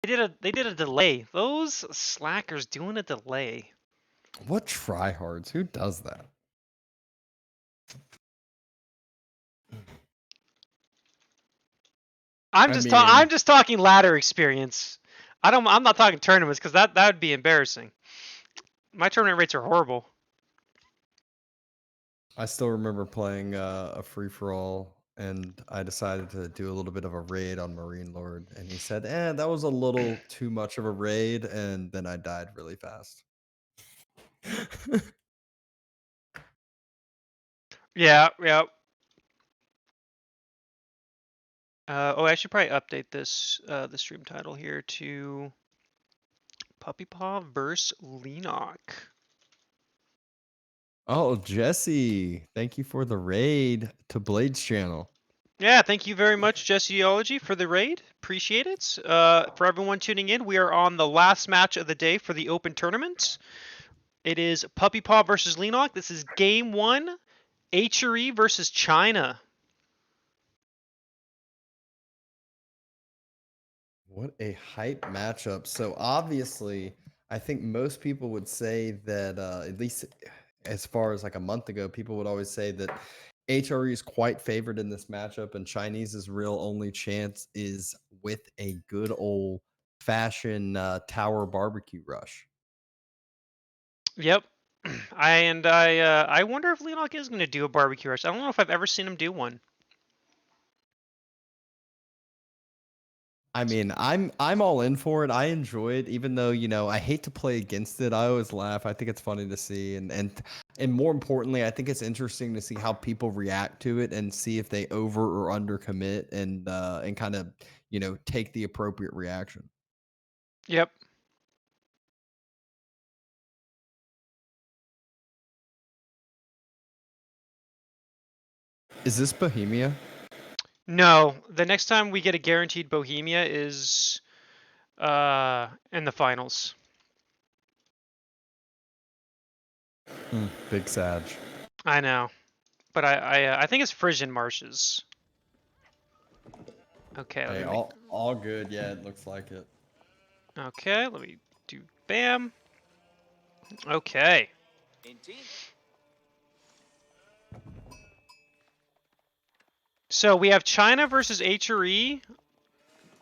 They did a delay. Those slackers doing a delay. What tryhards? Who does that? I'm I just mean, I'm just talking ladder experience. I'm not talking tournaments because that would be embarrassing. My tournament rates are horrible. I still remember playing a free for all, and I decided to do a little bit of a raid on Marine Lord, and he said, that was a little too much of a raid," and then I died really fast. Yeah, yeah. Oh, I should probably update this the stream title here to Puppypaw vs. Leenock. Oh, Jesse, thank you for the raid to Blade's channel. Yeah, thank you very much, Jesseology, for the raid. Appreciate it. For everyone tuning in, we are on the last match of the day for the Open Tournament. It is Puppypaw versus Leenock. This is Game 1, HRE versus China. What a hype matchup. So obviously, I think most people would say that at least as far as like a month ago, people would always say that HRE is quite favored in this matchup, and Chinese's real only chance is with a good old fashioned tower barbecue rush. Yep. I wonder if Leenock is going to do a barbecue rush. I don't know if I've ever seen him do one. I mean, I'm all in for it. I enjoy it, even though I hate to play against it. I always laugh. I think it's funny to see, and more importantly, I think it's interesting to see how people react to it and see if they over or under commit and kind of take the appropriate reaction. Yep. Is this Bohemia? No, the next time we get a guaranteed Bohemia is in the finals. Big Sag. I know, but I think it's Frisian Marshes. Okay, let Hey, me make. all good. Yeah, it looks like it. Okay, let me do bam. Okay. So we have China versus HRE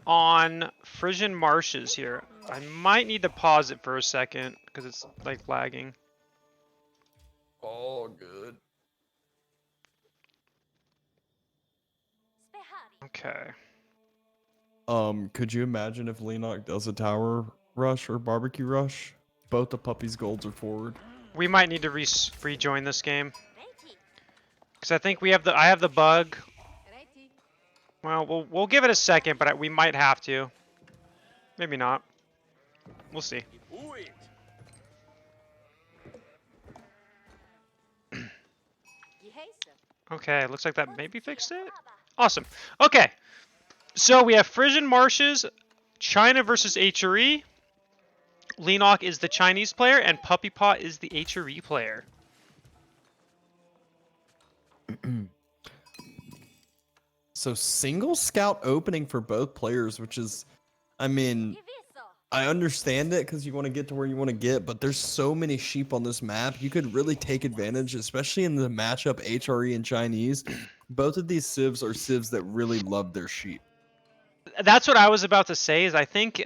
on Frisian Marshes here. I might need to pause it for a second because it's like lagging. All good. Okay. Could you imagine if Leenock does a tower rush or barbecue rush? Both the puppies' golds are forward. We might need to rejoin this game because I think I have the bug. Well, we'll give it a second, but we might have to. Maybe not. We'll see. Okay, looks like that maybe fixed it. Awesome. Okay, so we have Frisian Marshes, China versus HRE. Leenock is the Chinese player, and Puppypaw is the HRE player. So single scout opening for both players, which is, I mean, I understand it because you want to get to where you want to get, but there's so many sheep on this map. You could really take advantage, especially in the matchup HRE and Chinese. Both of these civs are civs that really love their sheep. That's what I was about to say. Is I think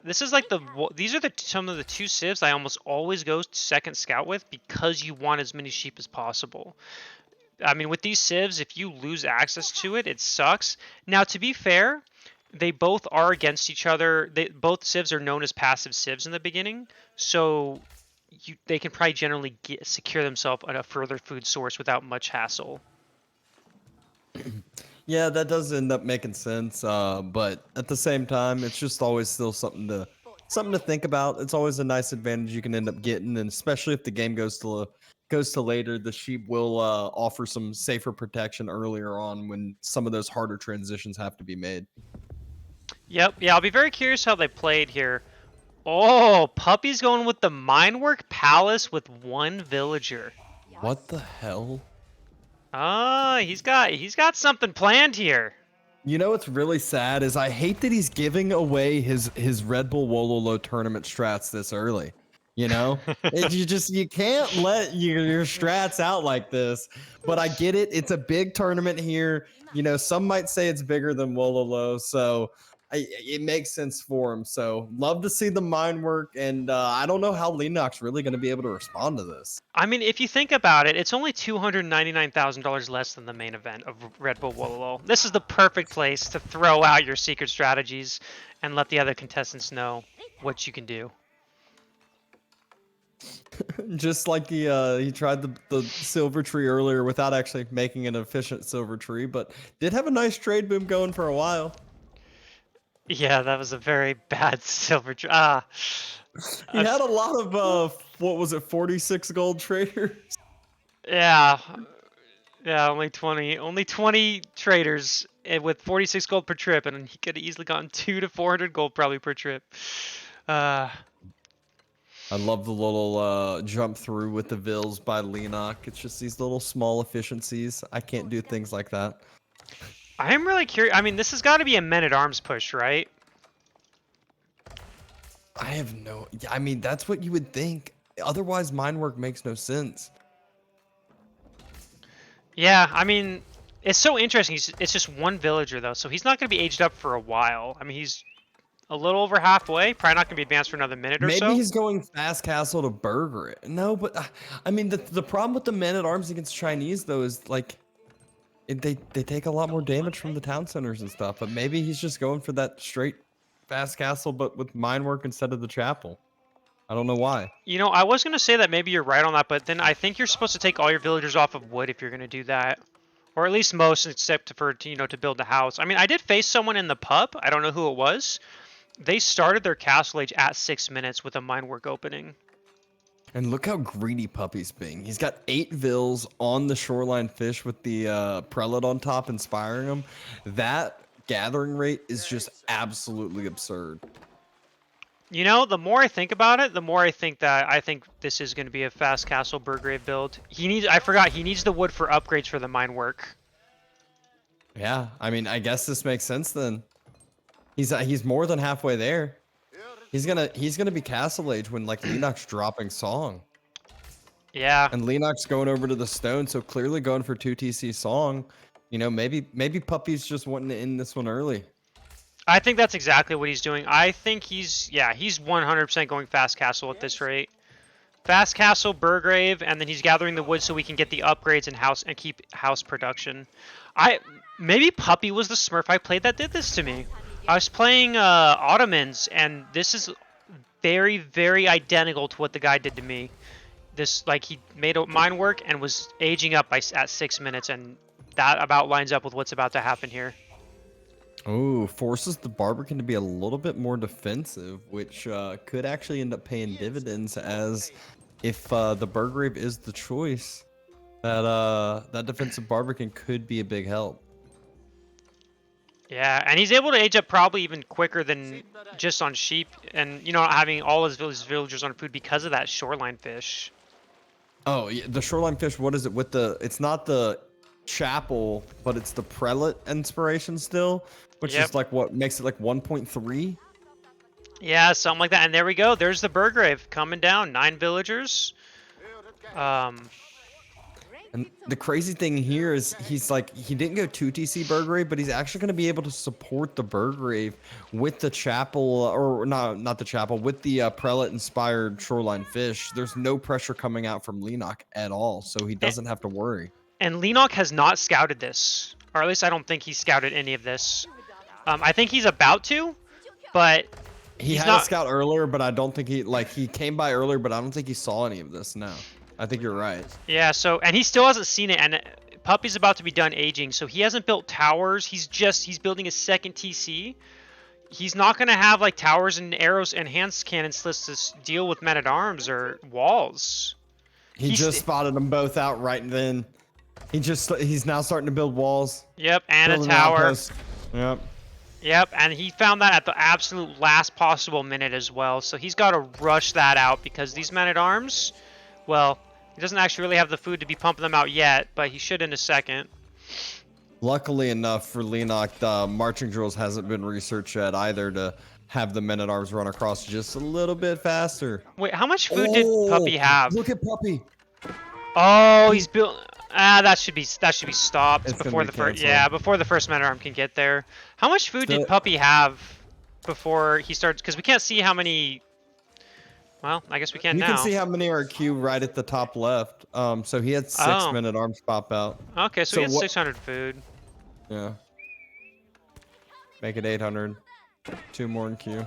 this is like these are some of the two civs I almost always go second scout with because you want as many sheep as possible. I mean, with these civs, if you lose access to it, it sucks. Now, to be fair, they both are against each other. Both civs are known as passive civs in the beginning, so they can probably generally secure themselves a further food source without much hassle. Yeah, that does end up making sense. But at the same time, it's just always still something to think about. It's always a nice advantage you can end up getting, and especially if the game goes to later, the sheep will offer some safer protection earlier on when some of those harder transitions have to be made. Yep. Yeah, I'll be very curious how they played here. Oh, Puppy's going with the Minework Palace with one villager. What the hell? Ah, he's got something planned here. You know what's really sad is I hate that he's giving away his Red Bull Wololo tournament strats this early. You know, you can't let your strats out like this. But I get it; it's a big tournament here. You know, some might say it's bigger than Wololo, so it makes sense for him. So love to see the mind work, and I don't know how Leenock's really going to be able to respond to this. I mean, if you think about it, it's only $299,000 less than the main event of Red Bull Wololo. This is the perfect place to throw out your secret strategies and let the other contestants know what you can do. Just like he tried the silver tree earlier without actually making an efficient silver tree, but did have a nice trade boom going for a while. Yeah, that was a very bad silver. He had a lot of what was it, 46 gold traders? Yeah, yeah, only 20 traders with 46 gold per trip, and he could have easily gotten 200 to 400 gold probably per trip. I love the little jump through with the Vills by Leenock. It's just these little small efficiencies. I can't do things like that. I'm really curious. I mean, this has got to be a men-at-arms push, right? I have no... I mean, that's what you would think. Otherwise, mind work makes no sense. Yeah, I mean, it's so interesting. It's just one villager, though, so he's not going to be aged up for a while. I mean, he's a little over halfway. Probably not going to be advanced for another minute or so. Maybe he's going fast castle to burger it. No, but I mean, the problem with the men-at-arms against Chinese, though, is like... They take a lot more damage from the town centers and stuff, but maybe he's just going for that straight fast castle, but with mine work instead of the chapel. I don't know why. You know, I was going to say that maybe you're right on that, but then I think you're supposed to take all your villagers off of wood if you're going to do that. Or at least most, except for, you know, to build a house. I mean, I did face someone in the pub. I don't know who it was. They started their castle age at 6 minutes with a mine work opening. And look how greedy Puppy's being. He's got 8 vills on the shoreline fish with the prelate on top inspiring him. That gathering rate is just absolutely absurd. You know, the more I think about it, the more I think this is going to be a fast castle Burgrave build. He needs the wood for upgrades for the mine work. Yeah, I mean, I guess this makes sense then. He's more than halfway there. He's gonna be castle age when like Leenock's dropping song. Yeah. And Leenock's going over to the stone, so clearly going for 2 TC song. You know, maybe Puppy's just wanting to end this one early. I think that's exactly what he's doing. I think he's 100% going fast castle at this rate. Fast castle, Burgrave, and then he's gathering the wood so we can get the upgrades and keep house production. Maybe Puppy was the Smurf I played that did this to me. I was playing Ottomans, and this is very, very identical to what the guy did to me. This, like, he made mine work and was aging up at 6 minutes, and that about lines up with what's about to happen here. Oh, forces the Barbican to be a little bit more defensive, which could actually end up paying dividends, as if the Burgrave is the choice, that defensive Barbican could be a big help. Yeah, and he's able to age up probably even quicker than just on sheep, and, you know, having all his villagers on food because of that shoreline fish. Oh, yeah, the shoreline fish, what is it with the... It's not the chapel, but it's the prelate inspiration still, which is like what makes it like 1.3. Yeah, something like that. And there we go. There's the Burgrave coming down. 9 villagers. And the crazy thing here is he didn't go 2 TC Burgrave, but he's actually going to be able to support the Burgrave with the chapel, or not the chapel, with the prelate inspired shoreline fish. There's no pressure coming out from Leenock at all, so he doesn't have to worry. And Leenock has not scouted this, or at least I don't think he scouted any of this. I think he's about to, but he had a scout earlier, but I don't think he came by earlier, but I don't think he saw any of this. No, I think you're right. Yeah. So, and he still hasn't seen it, and Puppy's about to be done aging, so he hasn't built towers. He's building a second TC. He's not gonna have like towers and arrows and hand cannon slits to deal with men at arms or walls. He just spotted them both out right then. He's now starting to build walls. Yep, and a tower. Yep. Yep, and he found that at the absolute last possible minute as well. So he's got to rush that out because these men-at-arms, well, he doesn't actually really have the food to be pumping them out yet, but he should in a second. Luckily enough for Leenock, the marching drills hasn't been researched yet either to have the men-at-arms run across just a little bit faster. Wait, how much food did Oh, Puppy have? look at Puppy. Oh, he's built. Ah, that should be stopped It's gonna before be the first. canceled. Yeah, before the first men-at-arm can get there. How much food did So, Puppy have before he starts? Because we can't see how many. Well, I guess we can you now. can see how many are queued right at the top left. So he had 6 Oh. men-at-arms pop out. Okay, so So we had what- 600 food. Yeah. Make it 800. 2 more in queue.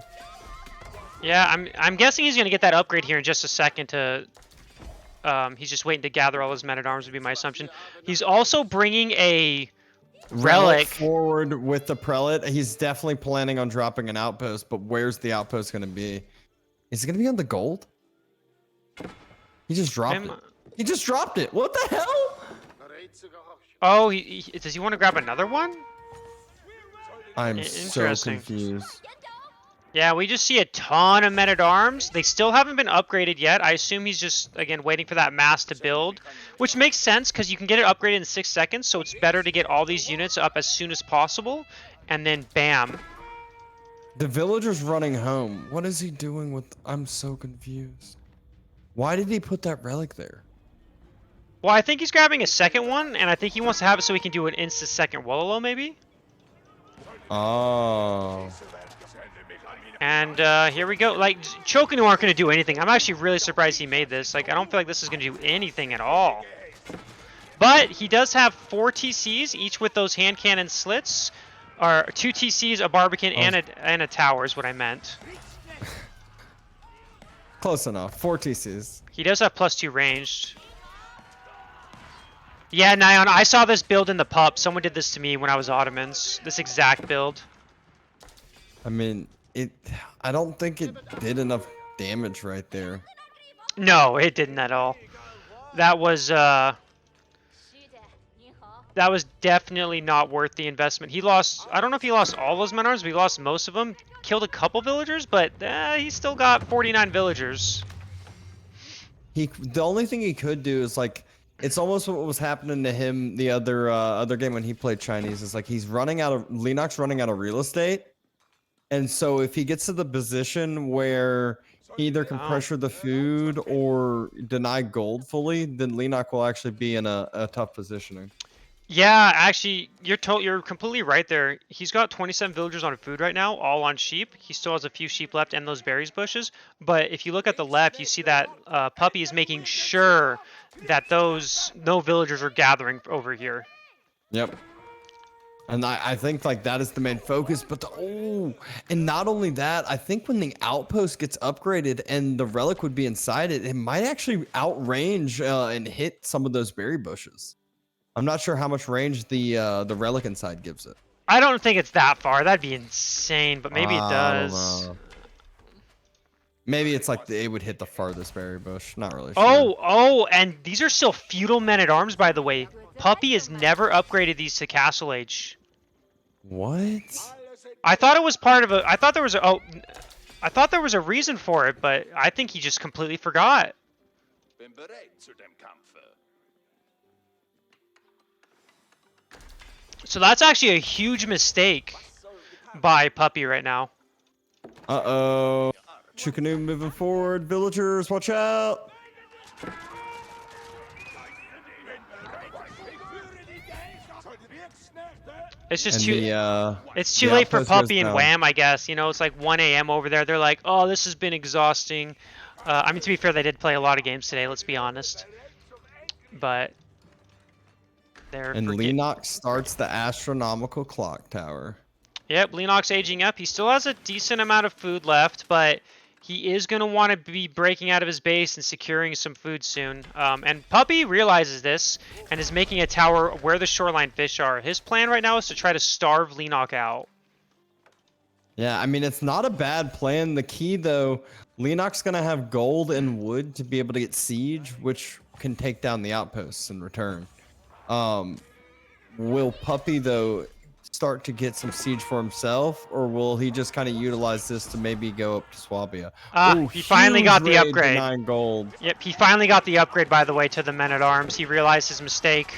Yeah, I'm guessing he's gonna get that upgrade here in just a second. He's just waiting to gather all his men-at-arms would be my assumption. He's also bringing a relic forward with the prelate. He's definitely planning on dropping an outpost, but where's the outpost going to be? Is it going to be on the gold? He just dropped it. He just dropped it. What the hell? Oh, does he want to grab another one? I'm so Interesting. confused. Yeah, we just see a ton of men-at-arms. They still haven't been upgraded yet. I assume he's just, again, waiting for that mass to build, which makes sense because you can get it upgraded in 6 seconds, so it's better to get all these units up as soon as possible, and then bam. The villager's running home. What is he doing with... I'm so confused. Why did he put that relic there? Well, I think he's grabbing a second one, and I think he wants to have it so he can do an insta-second Wololo, maybe? Oh... And here we go. Like, Chokanu aren't going to do anything. I'm actually really surprised he made this. Like, I don't feel like this is going to do anything at all. But he does have 4 TCs, each with those hand cannon slits. Or 2 TCs, a Barbican, and a tower is what I meant. Close enough. 4 TCs. He does have +2 ranged. Yeah, Nyan, I saw this build in the pup. Someone did this to me when I was Ottomans. This exact build. I mean... I don't think it did enough damage right there. No, it didn't at all. That was definitely not worth the investment. He lost, I don't know if he lost all those men-at-arms, but he lost most of them. Killed a couple villagers, but he still got 49 villagers. The only thing he could do is like, it's almost what was happening to him the other game when he played Chinese. It's like Leenock's running out of real estate. And so if he gets to the position where he either can pressure the food or deny gold fully, then Leenock will actually be in a tough positioning. Yeah, actually, you're completely right there. He's got 27 villagers on food right now, all on sheep. He still has a few sheep left and those berries bushes. But if you look at the left, you see that Puppy is making sure that no villagers are gathering over here. Yep. And I think like that is the main focus, but and not only that, I think when the outpost gets upgraded and the relic would be inside it, it might actually outrange and hit some of those berry bushes. I'm not sure how much range the relic inside gives it. I don't think it's that far. That'd be insane, but maybe it does. I don't know. Maybe it's like it would hit the farthest berry bush. Not really sure. Oh, and these are still feudal men-at-arms, by the way. Puppy has never upgraded these to Castle Age. What? I thought it was part of a. I thought there was a reason for it, but I think he just completely forgot. So that's actually a huge mistake by Puppy right now. Uh-oh. Chukanu moving forward. Villagers, watch out. It's just it's too the late for outpost Puppy goes and down. Wham, I guess. You know, it's like 1 a.m. over there. They're like, oh, this has been exhausting. I mean, to be fair, they did play a lot of games today, let's be honest. But And Leenock starts the astronomical clock tower. Yep, Leenock's aging up. He still has a decent amount of food left, but he is going to want to be breaking out of his base and securing some food soon. And Puppy realizes this and is making a tower where the shoreline fish are. His plan right now is to try to starve Leenock out. Yeah, I mean, it's not a bad plan. The key, though, Leenock's going to have gold and wood to be able to get siege, which can take down the outposts in return. Will Puppy, though, start to get some siege for himself, or will he just kind of utilize this to maybe go up to Swabia? He finally got the upgrade. 9 gold. Yep, he finally got the upgrade, by the way, to the men-at-arms. He realized his mistake.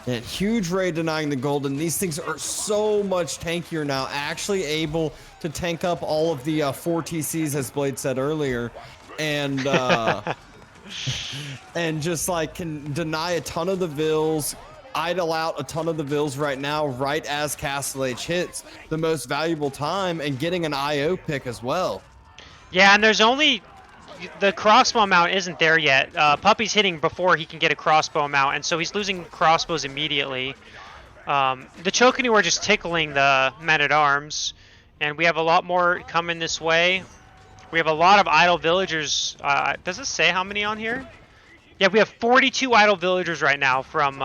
And huge raid denying the golden. These things are so much tankier now. Actually able to tank up all of the 4 TCs, as Blade said earlier. And and just like can deny a ton of the vills, idle out a ton of the vills right now, right as Castle H hits the most valuable time, and getting an IO pick as well. Yeah, and there's only the crossbow mount isn't there yet. Puppy's hitting before he can get a crossbow mount, and so he's losing crossbows immediately. The Chokini were just tickling the men-at-arms, and we have a lot more coming this way. We have a lot of idle villagers. Does it say how many on here? Yeah, we have 42 idle villagers right now from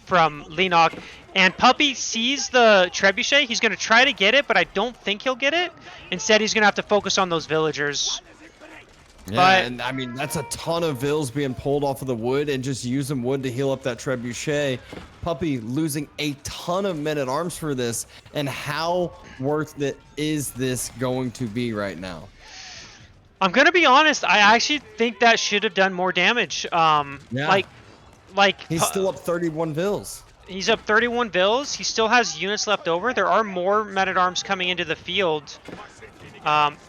Leenock. And Puppy sees the trebuchet. He's going to try to get it, but I don't think he'll get it. Instead, he's going to have to focus on those villagers. Yeah, But, and I mean, that's a ton of vills being pulled off of the wood, and just using wood to heal up that trebuchet. Puppy losing a ton of men-at-arms for this, and how worth it is this going to be right now? I'm going to be honest, I actually think that should have done more damage. Yeah. Like He's still up 31 vills. He's up 31 vills. He still has units left over. There are more men-at-arms coming into the field.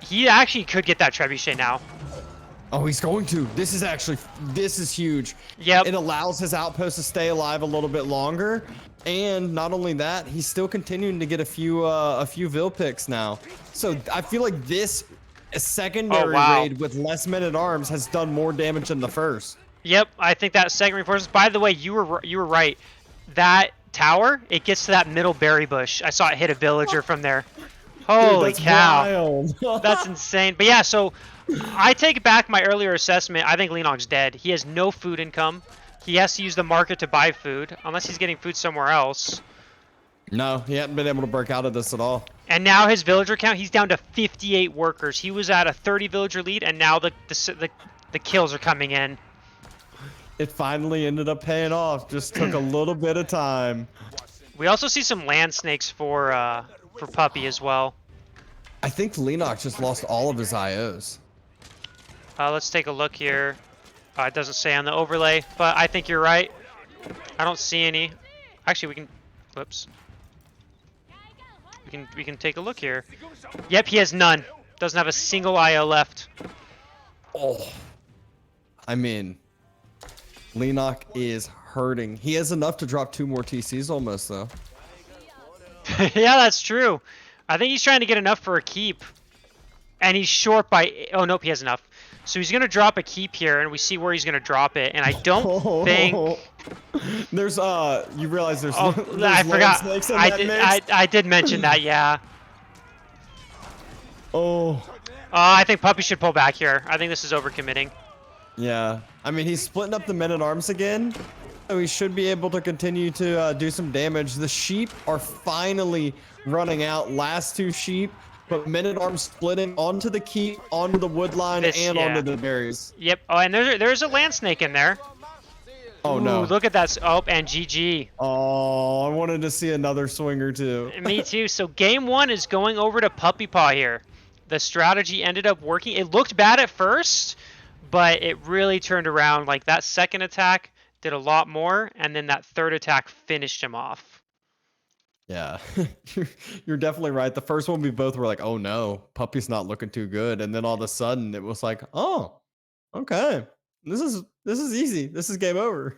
He actually could get that trebuchet now. Oh, he's going to. This is huge. Yep. It allows his outpost to stay alive a little bit longer. And not only that, he's still continuing to get a few Vil picks now. So I feel like this secondary raid with less men-at-arms has done more damage than the first. Yep, I think that second reinforcements. By the way, you were right. That tower, it gets to that middle berry bush. I saw it hit a villager from there. Holy cow. That's insane. But yeah, so I take back my earlier assessment. I think Leenock's dead. He has no food income. He has to use the market to buy food, unless he's getting food somewhere else. No, he hasn't been able to break out of this at all. And now his villager count, he's down to 58 workers. He was at a 30 villager lead, and now the kills are coming in. It finally ended up paying off. Just took a little bit of time. We also see some land snakes for Puppy as well. I think Leenock just lost all of his IOs. Let's take a look here. It doesn't say on the overlay, but I think you're right. I don't see any. Actually, we can. Whoops. We can take a look here. Yep, he has none. Doesn't have a single IO left. Oh, I mean, Leenock is hurting. He has enough to drop 2 more TCs almost, though. Yeah, that's true. I think he's trying to get enough for a keep. And he's short by... Oh, nope, he has enough. So he's going to drop a keep here, and we see where he's going to drop it. And I don't think... There's, you realize there's, there's I forgot. Snakes in that mix? I did mention that, yeah. Oh. I think Puppy should pull back here. I think this is overcommitting. Yeah. I mean, he's splitting up the men-at-arms again. So he should be able to continue to do some damage. The sheep are finally running out. Last 2 sheep. But men-at-arms splitting onto the keep, onto the wood line, and onto the berries. Yep. Oh, and there's a land snake in there. Oh, Ooh, no. Look at that. Oh, and GG. Oh, I wanted to see another swinger, too. Me too. So game 1 is going over to Puppypaw here. The strategy ended up working. It looked bad at first, but it really turned around. Like, that second attack did a lot more, and then that third attack finished him off. Yeah, you're definitely right. The first one, we both were like, oh no, Puppy's not looking too good. And then all of a sudden it was like, oh, okay, this is easy. This is game over.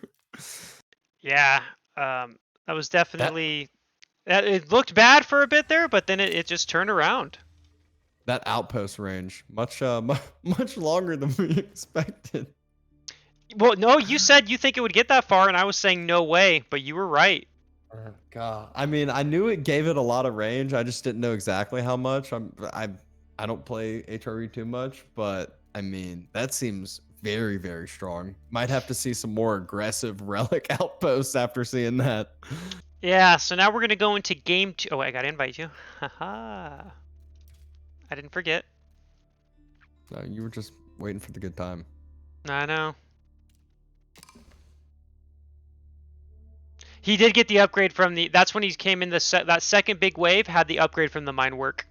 Yeah, that was definitely... It looked bad for a bit there, but then it just turned around. That outpost range, much longer than we expected. Well, no, you said you think it would get that far, and I was saying no way, but you were right. God, I mean, I knew it gave it a lot of range. I just didn't know exactly how much. I don't play HRE too much, but I mean, that seems very, very strong. Might have to see some more aggressive relic outposts after seeing that. Yeah, so now we're gonna go into game 2. Oh, I gotta invite you. Haha. I didn't forget. No, you were just waiting for the good time. I know. He did get the upgrade from the... That's when he came in that second big wave, had the upgrade from the mine work.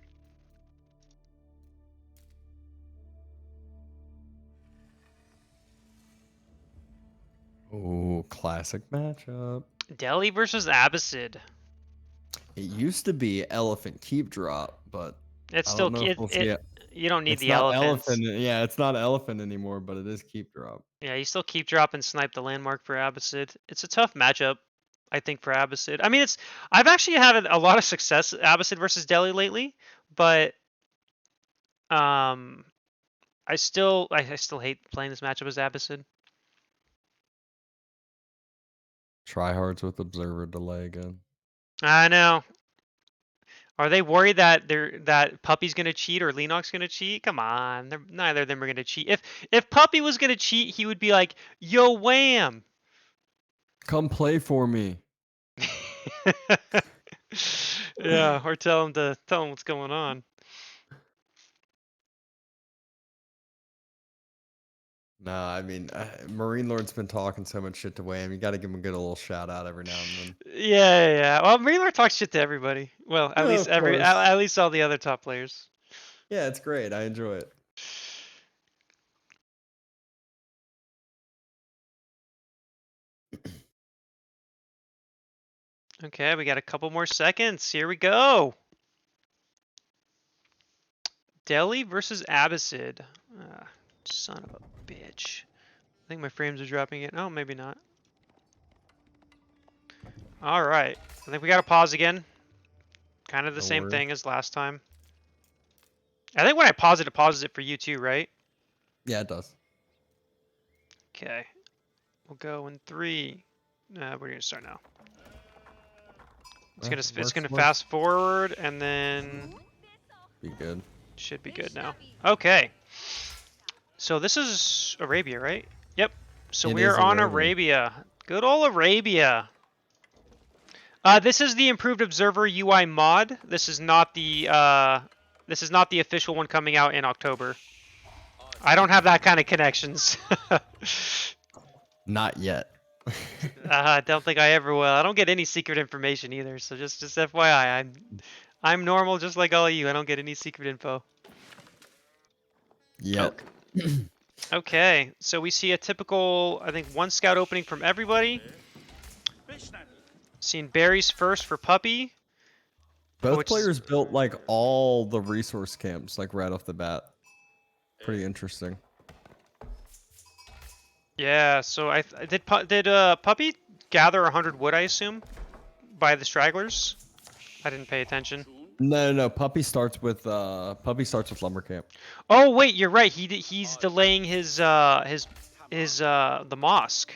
Oh, Classic matchup. Deli versus Abbasid. It used to be elephant keep drop, but It's I still don't know if we'll see it. you don't need It's the not elephants. elephant. Yeah, it's not elephant anymore, but it is keep drop. Yeah, you still keep drop and snipe the landmark for Abbasid. It's a tough matchup, I think, for Abbasid. I mean, I've actually had a lot of success Abbasid versus Deli lately, but um, I still hate playing this matchup as Abbasid. Tryhards with observer delay again. I know. Are they worried that that Puppy's gonna cheat or Leenock's gonna cheat? Come on, neither of them are gonna cheat. If Puppy was gonna cheat, he would be like, "Yo, wham!" Come play for me. Yeah, or tell him what's going on. No, I mean, Marine Lord's been talking so much shit to Wham. You got to give him a good little shout out every now and then. Yeah. Well, Miller talks shit to everybody. Well, at Yeah, least of course. at least all the other top players. Yeah, it's great. I enjoy it. Okay, we got a couple more seconds. Here we go. Deli versus Abbasid. Son of a bitch. I think my frames are dropping it. Oh, maybe not. All right. I think we got to pause again. Kind of the No same worries. thing as last time. I think when I pause it pauses it for you too, right? Yeah, it does. Okay. We'll go in 3. We're gonna start now. It's gonna fast forward and then Be good. should be good now. Okay. So this is Arabia, right? Yep. So It we are is on Arabian. Arabia. Good old Arabia. This is the improved observer UI mod. This is not the official one coming out in October. I don't have that kind of connections. Not yet. I don't think I ever will. I don't get any secret information either. So just FYI, I'm normal just like all of you. I don't get any secret info. Yet. Okay, so we see a typical, I think, 1 scout opening from everybody. Seeing berries first for Puppy. Both players built like all the resource camps like right off the bat. Pretty interesting. Yeah, so did Puppy gather 100 wood, I assume, by the stragglers? I didn't pay attention. No. Puppy starts with lumber camp. Oh wait, you're right. He's delaying his the mosque.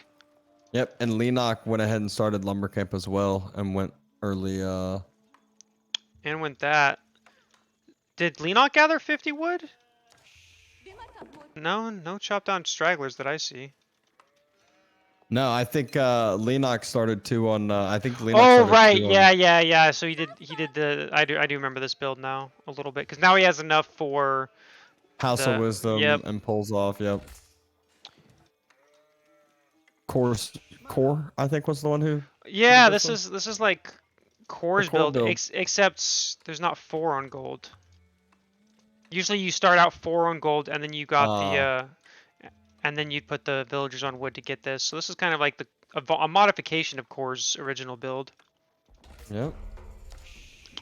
Yep, and Leenock went ahead and started lumber camp as well and went early. And with that, did Leenock gather 50 wood? No chop down stragglers that I see. No, I think Leenock started 2 on. I think Leenock Oh started right, 2 on. yeah. So he did the. I do remember this build now a little bit because now he has enough for House of Wisdom Yep. and pulls off. Yep. Core, I think was the one who. Yeah, this is like Core's core build, except there's not 4 on gold. Usually you start out 4 on gold and then you got the and then you put the villagers on wood to get this. So this is kind of like a modification of Core's original build. Yep.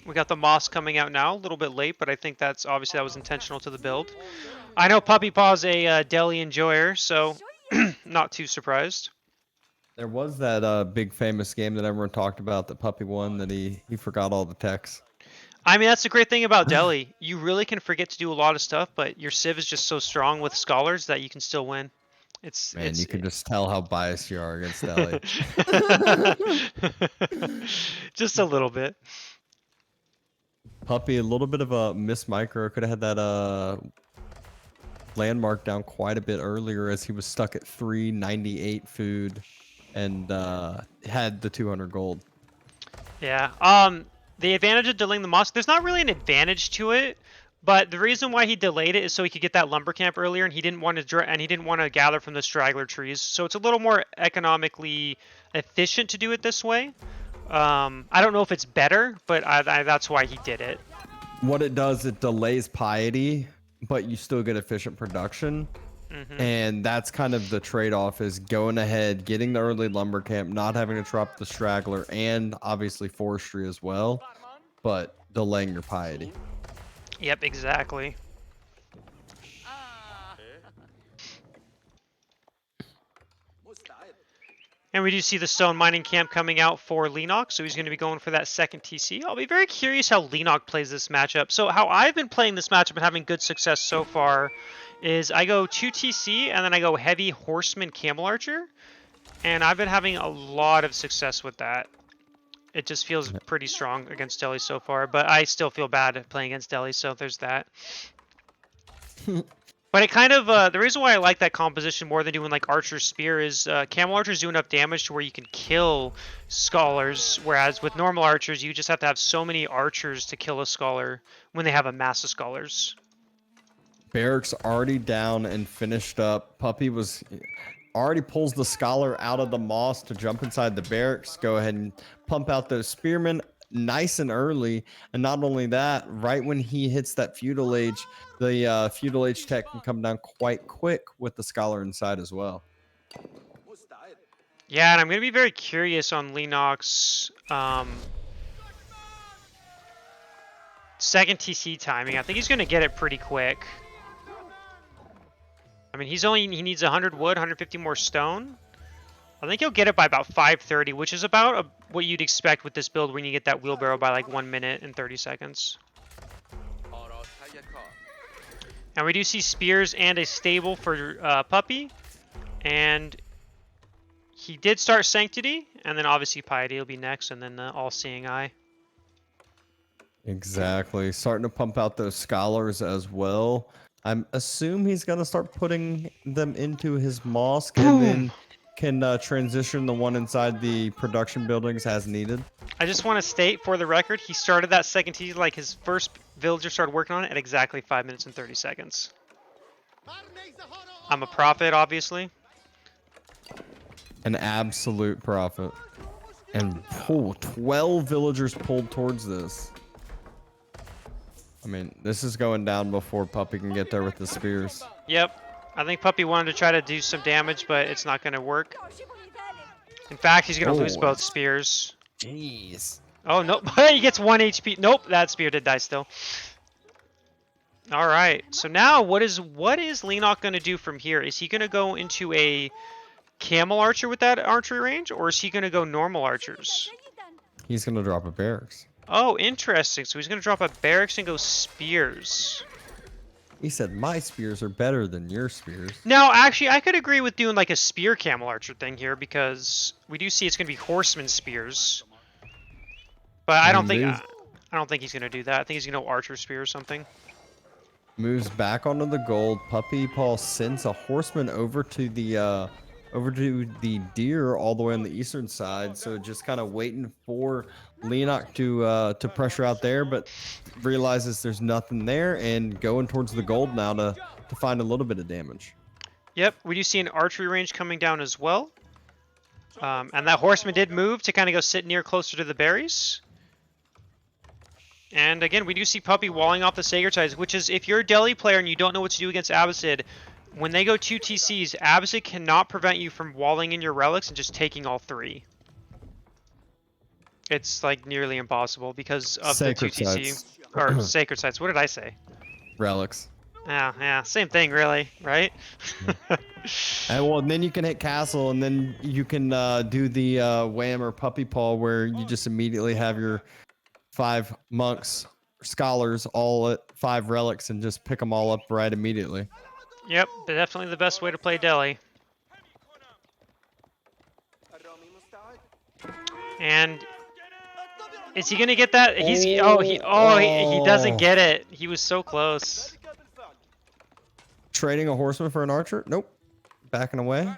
We got the moss coming out now, a little bit late, but I think that's obviously that was intentional to the build. I know Puppypaw's a deli enjoyer, so not too surprised. There was that big famous game that everyone talked about that Puppy won that he forgot all the text. I mean, that's the great thing about Deli. You really can forget to do a lot of stuff, but your Civ is just so strong with scholars that you can still win. You can just tell how biased you are against Deli. Just a little bit. Puppy, a little bit of a miss micro. Could have had that landmark down quite a bit earlier as he was stuck at 398 food and had the 200 gold. Yeah. The advantage of delaying the mosque, there's not really an advantage to it, but the reason why he delayed it is so he could get that lumber camp earlier, and he didn't want to gather from the straggler trees. So it's a little more economically efficient to do it this way. I don't know if it's better, but that's why he did it. What it does, it delays piety, but you still get efficient production. Mm-hmm. And that's kind of the trade-off, is going ahead, getting the early lumber camp, not having to drop the straggler, and obviously forestry as well, but delaying your piety. Yep, exactly. And we do see the stone mining camp coming out for Leenock, so he's going to be going for that second TC. I'll be very curious how Leenock plays this matchup. So how I've been playing this matchup and having good success so far is I go 2 TC and then I go heavy horseman camel archer, and I've been having a lot of success with that. It just feels pretty strong against Delhi so far, but I still feel bad at playing against Delhi, so there's that. But it kind of, the reason why I like that composition more than doing like Archer Spear is Camel Archers do enough damage to where you can kill Scholars, whereas with normal Archers, you just have to have so many Archers to kill a Scholar when they have a mass of Scholars. Barracks already down and finished up. Puppy was already pulls the Scholar out of the moss to jump inside the barracks. Go ahead and pump out those Spearmen nice and early. And not only that, right when he hits that Feudal Age, the Feudal Age tech can come down quite quick with the Scholar inside as well. Yeah, and I'm going to be very curious on Leenock's second TC timing. I think he's going to get it pretty quick. I mean, he needs 100 wood, 150 more stone. I think he'll get it by about 5:30, which is about what you'd expect with this build when you get that wheelbarrow by like 1 minute and 30 seconds. And we do see spears and a stable for Puppy. And he did start Sanctity, and then obviously Piety will be next, and then the All-Seeing Eye. Exactly. Starting to pump out those Scholars as well. I assume he's going to start putting them into his mosque and then can transition the one inside the production buildings as needed. I just want to state for the record, he started that second TC, like his first villager started working on it at exactly 5 minutes and 30 seconds. I'm a prophet, obviously. An absolute prophet. And 12 villagers pulled towards this. I mean, this is going down before Puppy can get there with the spears. Yep. I think Puppy wanted to try to do some damage, but it's not going to work. In fact, he's going to lose both spears. Jeez. Oh, no. He gets 1 HP. Nope, that spear did die still. All right. So now what is Leenock going to do from here? Is he going to go into a camel archer with that archery range, or is he going to go normal archers? He's going to drop a barracks. Oh, interesting. So he's going to drop a barracks and go spears. He said, my spears are better than your spears. Now, actually, I could agree with doing like a spear camel archer thing here, because we do see it's going to be horseman spears. But I don't think he's going to do that. I think he's going to go archer spear or something. Moves back onto the gold. Puppypaw sends a horseman over to the deer all the way on the eastern side. So just kind of waiting for Leenock to pressure out there, but realizes there's nothing there and going towards the gold now to find a little bit of damage. Yep, we do see an archery range coming down as well. And that horseman did move to kind of go sit near closer to the berries. And again, we do see Puppy walling off the Sacred Sides, which is, if you're a Delhi player and you don't know what to do against Abbasid, when they go 2 TCs, Abbasid cannot prevent you from walling in your relics and just taking all 3. It's like nearly impossible because of Sacred the 2 TC Sites. or Sacred Sites. What did I say? Relics. Yeah, same thing really, right? And well, then you can hit castle, and then you can do the wham or Puppypaw, where you just immediately have your 5 monks, scholars, all at 5 relics, and just pick them all up right immediately. Yep, definitely the best way to play Delhi. And is he gonna get that? He doesn't get it. He was so close. Trading a horseman for an archer? Nope. Backing away.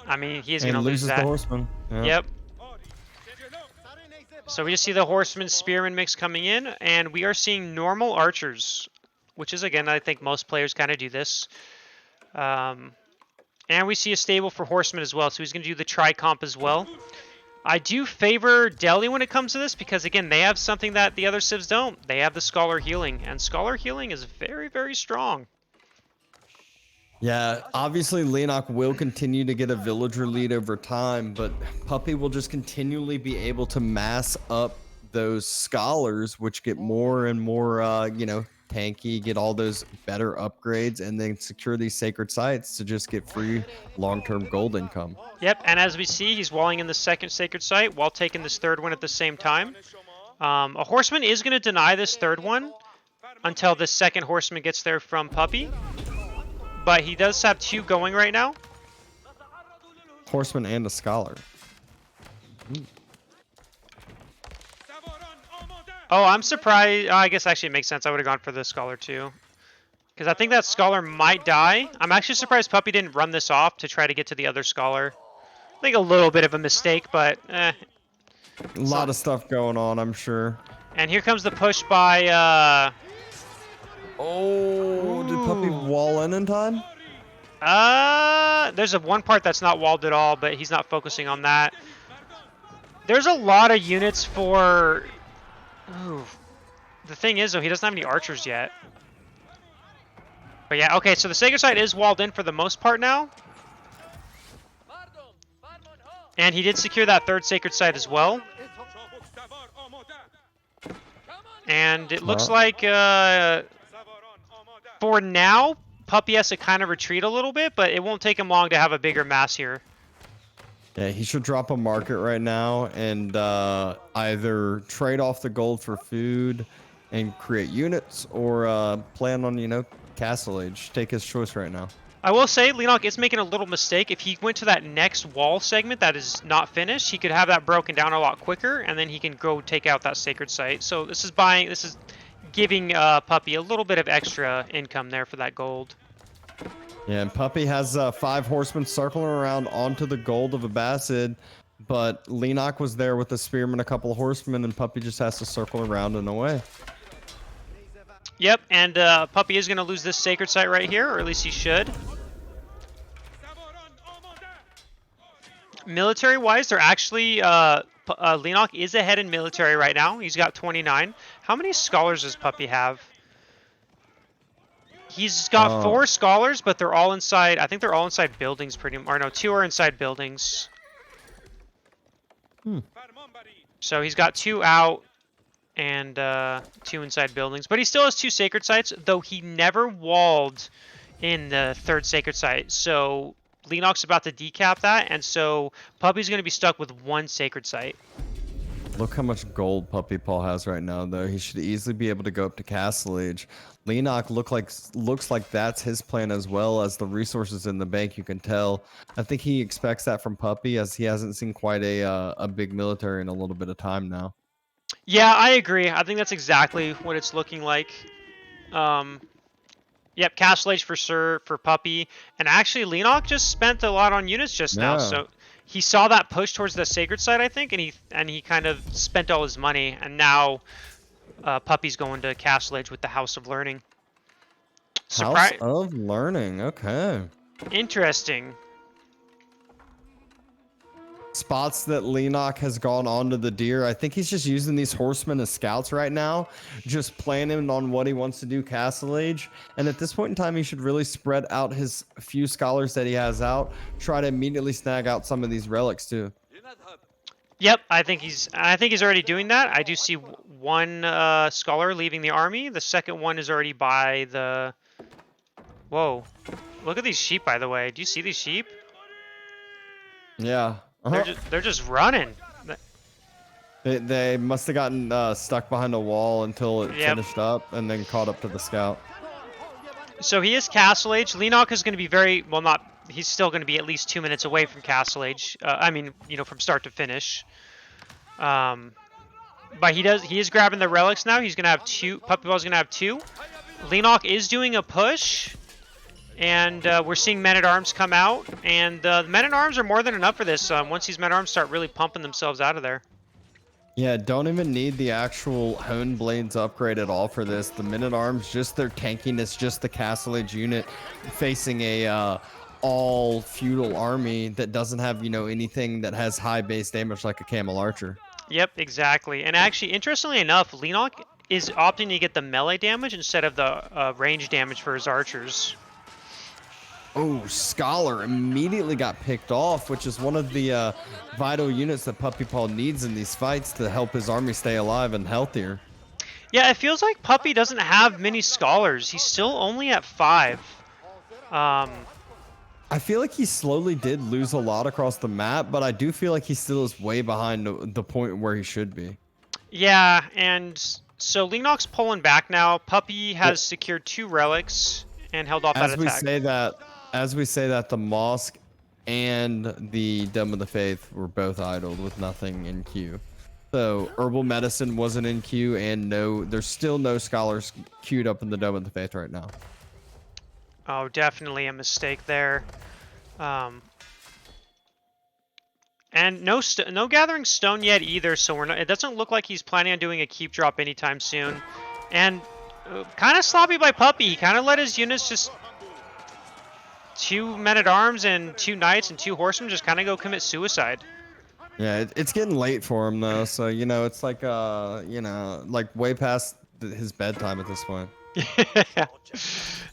I mean, he's And gonna lose loses that. the horseman. Yeah. Yep. So we just see the horseman spearman mix coming in, and we are seeing normal archers, which is, again, I think most players kind of do this. And we see a stable for horsemen as well, so he's going to do the tri-comp as well. I do favor Delhi when it comes to this, because, again, they have something that the other civs don't. They have the Scholar Healing, and Scholar Healing is very, very strong. Yeah, obviously Leenock will continue to get a villager lead over time, but Puppy will just continually be able to mass up those scholars, which get more and more, tanky, get all those better upgrades, and then secure these sacred sites to just get free long-term gold income. Yep, and as we see, he's walling in the second sacred site while taking this third one at the same time. A horseman is going to deny this third one until the second horseman gets there from Puppy. But he does have 2 going right now. Horseman and a scholar. Oh, I'm surprised. I guess actually it makes sense. I would have gone for the scholar too. Because I think that scholar might die. I'm actually surprised Puppy didn't run this off to try to get to the other scholar. I think a little bit of a mistake, but A lot of stuff going on, I'm sure. And here comes the push by... Oh, did Puppy wall in time? There's one part that's not walled at all, but he's not focusing on that. There's a lot of units for... Ooh. The thing is, though, he doesn't have any archers yet. But yeah, okay, so the sacred site is walled in for the most part now. And he did secure that third sacred site as well. And it looks like, for now, Puppy has to kind of retreat a little bit, but it won't take him long to have a bigger mass here. Yeah, he should drop a market right now and either trade off the gold for food and create units, or plan on, Castle Age. Take his choice right now. I will say, Leenock is making a little mistake. If he went to that next wall segment that is not finished, he could have that broken down a lot quicker, and then he can go take out that sacred site. So this is giving Puppy a little bit of extra income there for that gold. Yeah, and Puppy has 5 horsemen circling around onto the gold of Abbasid, but Leenock was there with the spearman, a couple of horsemen, and Puppy just has to circle around and away. Yep, and Puppy is going to lose this sacred site right here, or at least he should. Military-wise, they're actually... Leenock is ahead in military right now. He's got 29. How many scholars does Puppy have? He's got 4 scholars, but they're all inside... I think they're all inside buildings pretty much. Or no, 2 are inside buildings. So he's got 2 out and 2 inside buildings. But he still has 2 sacred sites, though he never walled in the third sacred site. So Leenock's about to decap that, and so Puppy's going to be stuck with 1 sacred site. Look how much gold Puppypaw has right now, though. He should easily be able to go up to Castle Age. Leenock looks like that's his plan as well, as the resources in the bank, you can tell. I think he expects that from Puppy, as he hasn't seen quite a big military in a little bit of time now. Yeah, I agree. I think that's exactly what it's looking like. Yep, Castle Age for sure for Puppy. And actually, Leenock just spent a lot on units just now, so... He saw that push towards the sacred site, I think, and he kind of spent all his money, and now Puppy's going to Castle Age with the House of Learning. House of Learning, okay. Interesting. Spots that Leenock has gone onto the deer. I think he's just using these horsemen as scouts right now, just planning on what he wants to do Castle Age. And at this point in time, he should really spread out his few scholars that he has out, try to immediately snag out some of these relics too. Yep, I think he's already doing that. I do see 1 scholar leaving the army. The second one is already by the... Whoa. Look at these sheep, by the way. Do you see these sheep? Yeah. They're just running. They must have gotten stuck behind a wall until it finished up, and then caught up to the scout. So he is Castle Age. Leenock is going to be very... Well, not... He's still going to be at least 2 minutes away from Castle Age. I mean, from start to finish. But he is grabbing the relics now. He's going to have 2. Puppypaw's going to have 2. Leenock is doing a push. And we're seeing men-at-arms come out. And the men-at-arms are more than enough for this. Once these men-at-arms start really pumping themselves out of there. Yeah, don't even need the actual Honed Blades upgrade at all for this. The men-at-arms, just their tankiness, just the Castle Age unit facing a all feudal army that doesn't have, anything that has high base damage like a camel archer. Yep, exactly. And actually, interestingly enough, Leenock is opting to get the melee damage instead of the range damage for his archers. Oh, Scholar immediately got picked off, which is one of the vital units that Puppypaw needs in these fights to help his army stay alive and healthier. Yeah, it feels like Puppy doesn't have many scholars. He's still only at 5. Um, I feel like he slowly did lose a lot across the map, but I do feel like he still is way behind the point where he should be. yeah, and so Leenock's pulling back now. Puppy Well, has secured 2 relics and held off that as we attack. say that, the mosque and the Dome of the Faith were both idled with nothing in queue. So herbal medicine wasn't in queue, and there's still no scholars queued up in the Dome of the Faith right now. Oh, definitely a mistake there. Um, and no gathering stone yet either, so it doesn't look like he's planning on doing a keep drop anytime soon. And kind of sloppy by Puppy. He kind of let his units just 2 men-at-arms and 2 knights and 2 horsemen just kind of go commit suicide. Yeah, it's getting late for him though, so it's like like way past his bedtime at this point. Yeah,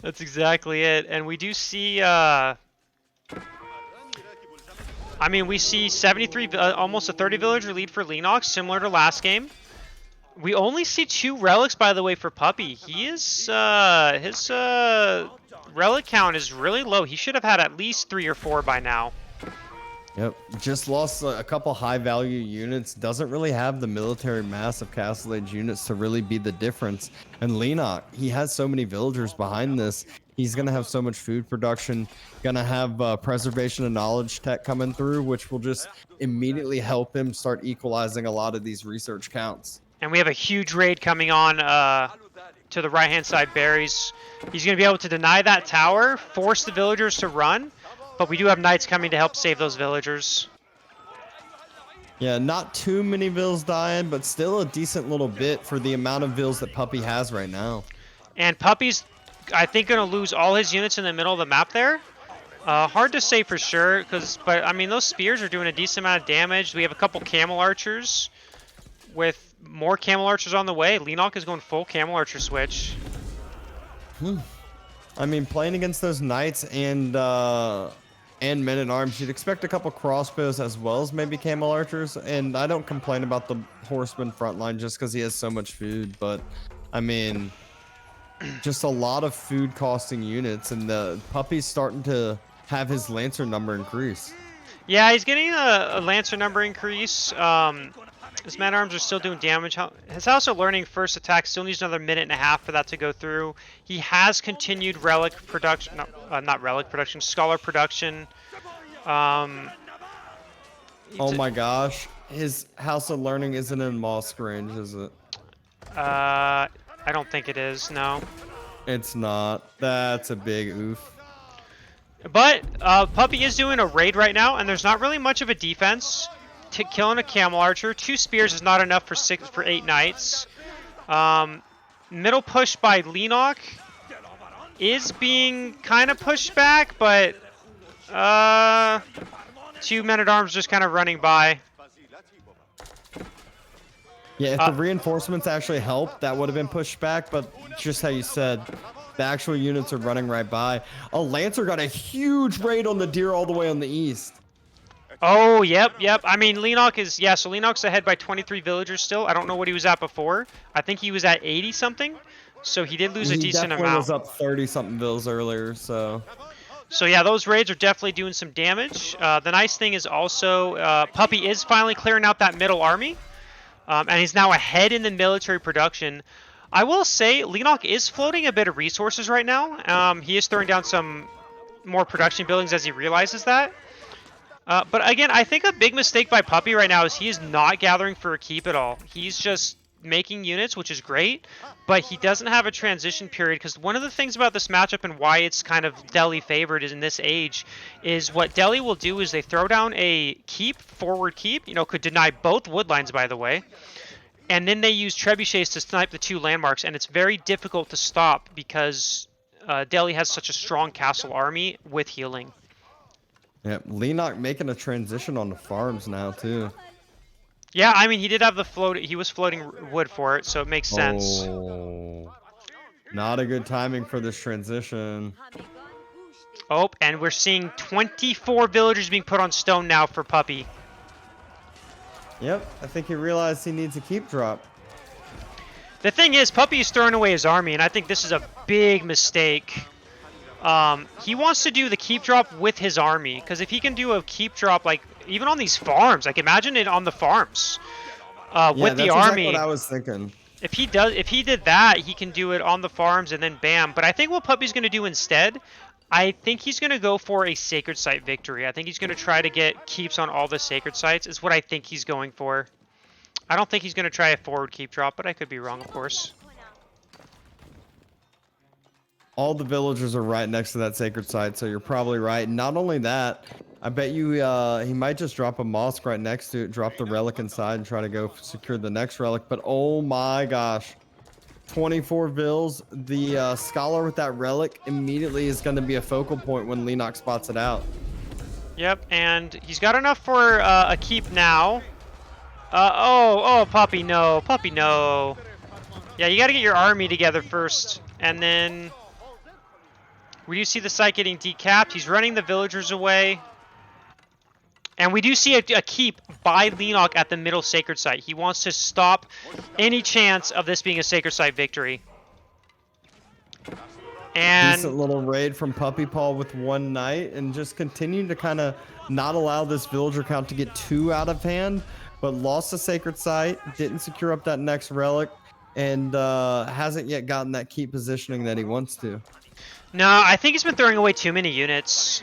that's exactly it. And we do see I mean, we see 73, almost a 30 villager lead for Leenock, similar to last game. We only see 2 relics, by the way, for Puppy. He is, his relic count is really low. He should have had at least 3 or 4 by now. Yep, just lost a couple high value units. Doesn't really have the military mass of Castle Age units to really be the difference. And Leenock, he has so many villagers behind this. He's gonna have so much food production. Gonna have preservation of knowledge tech coming through, which will just immediately help him start equalizing a lot of these research counts. And we have a huge raid coming on to the right-hand side berries. He's going to be able to deny that tower, force the villagers to run, but we do have knights coming to help save those villagers. Yeah, not too many vills dying, but still a decent little bit for the amount of vills that Puppy has right now. And Puppy's, I think, going to lose all his units in the middle of the map there. Hard to say for sure, but I mean, those spears are doing a decent amount of damage. We have a couple camel archers with more camel archers on the way. Leenock is going full camel archer switch. I mean, playing against those knights and men-at-arms, you'd expect a couple crossbows as well as maybe camel archers. And I don't complain about the horseman frontline just because he has so much food. But, I mean, just a lot of food costing units. And the Puppy's starting to have his Lancer number increase. Yeah, he's getting a Lancer number increase. His men-at-arms are still doing damage. His House of Learning first attack still needs another minute and a half for that to go through. He has continued relic production, not relic production, scholar production. Oh my gosh, his House of Learning isn't in mosque range, is it? I don't think it is. No. It's not. That's a big oof. But Puppy is doing a raid right now, and there's not really much of a defense. Killing a camel archer, 2 spears is not enough for 8 knights. Middle push by Leenock is being kind of pushed back, but 2 men-at-arms just kind of running by. Yeah, if the reinforcements actually helped, that would have been pushed back, but just how you said, the actual units are running right by. A Lancer got a huge raid on the deer all the way on the east. Oh, yep. I mean, Leenock is, yeah, so Leenock's ahead by 23 villagers still. I don't know what he was at before. I think he was at 80-something, so he did lose a decent amount. He definitely was up 30-something vills earlier, so... So, yeah, those raids are definitely doing some damage. The nice thing is also, Puppy is finally clearing out that middle army, and he's now ahead in the military production. I will say, Leenock is floating a bit of resources right now. He is throwing down some more production buildings as he realizes that. But again, I think a big mistake by Puppy right now is he is not gathering for a keep at all. He's just making units, which is great, but he doesn't have a transition period, because one of the things about this matchup and why it's kind of Delhi favored is in this age is what Delhi will do is they throw down a keep, forward keep, could deny both wood lines, by the way, and then they use trebuchets to snipe the 2 landmarks, and it's very difficult to stop because Delhi has such a strong castle army with healing. Yep, Leenock making a transition on the farms now, too. Yeah, I mean, he did have the float. He was floating wood for it, so it makes sense. Oh, not a good timing for this transition. Oh, and we're seeing 24 villagers being put on stone now for Puppy. Yep, I think he realized he needs a keep drop. The thing is, Puppy is throwing away his army, and I think this is a big mistake. He wants to do the keep drop with his army, because if he can do a keep drop, like, even on these farms, like, imagine it on the farms, with the that's army. exactly what I was thinking. If he did that, he can do it on the farms and then bam. But I think what Puppy's going to do instead, I think he's going to go for a sacred site victory. I think he's going to try to get keeps on all the sacred sites is what I think he's going for. I don't think he's going to try a forward keep drop, but I could be wrong, of course. All the villagers are right next to that sacred site, so you're probably right. Not only that, I bet you he might just drop a mosque right next to it, drop the relic inside, and try to go secure the next relic. But oh my gosh, 24 vills. The scholar with that relic immediately is going to be a focal point when Leenock spots it out. Yep, and he's got enough for a keep now. Oh, Puppy, no. Puppy, no. Yeah, you got to get your army together first, and then we do see the site getting decapped. He's running the villagers away. And we do see a keep by Leenock at the middle sacred site. He wants to stop any chance of this being a sacred site victory. And decent little raid from Puppypaw with one knight, and just continue to kind of not allow this villager count to get too out of hand, but lost the sacred site, didn't secure up that next relic, and hasn't yet gotten that keep positioning that he wants to. no, I think he's been throwing away too many units.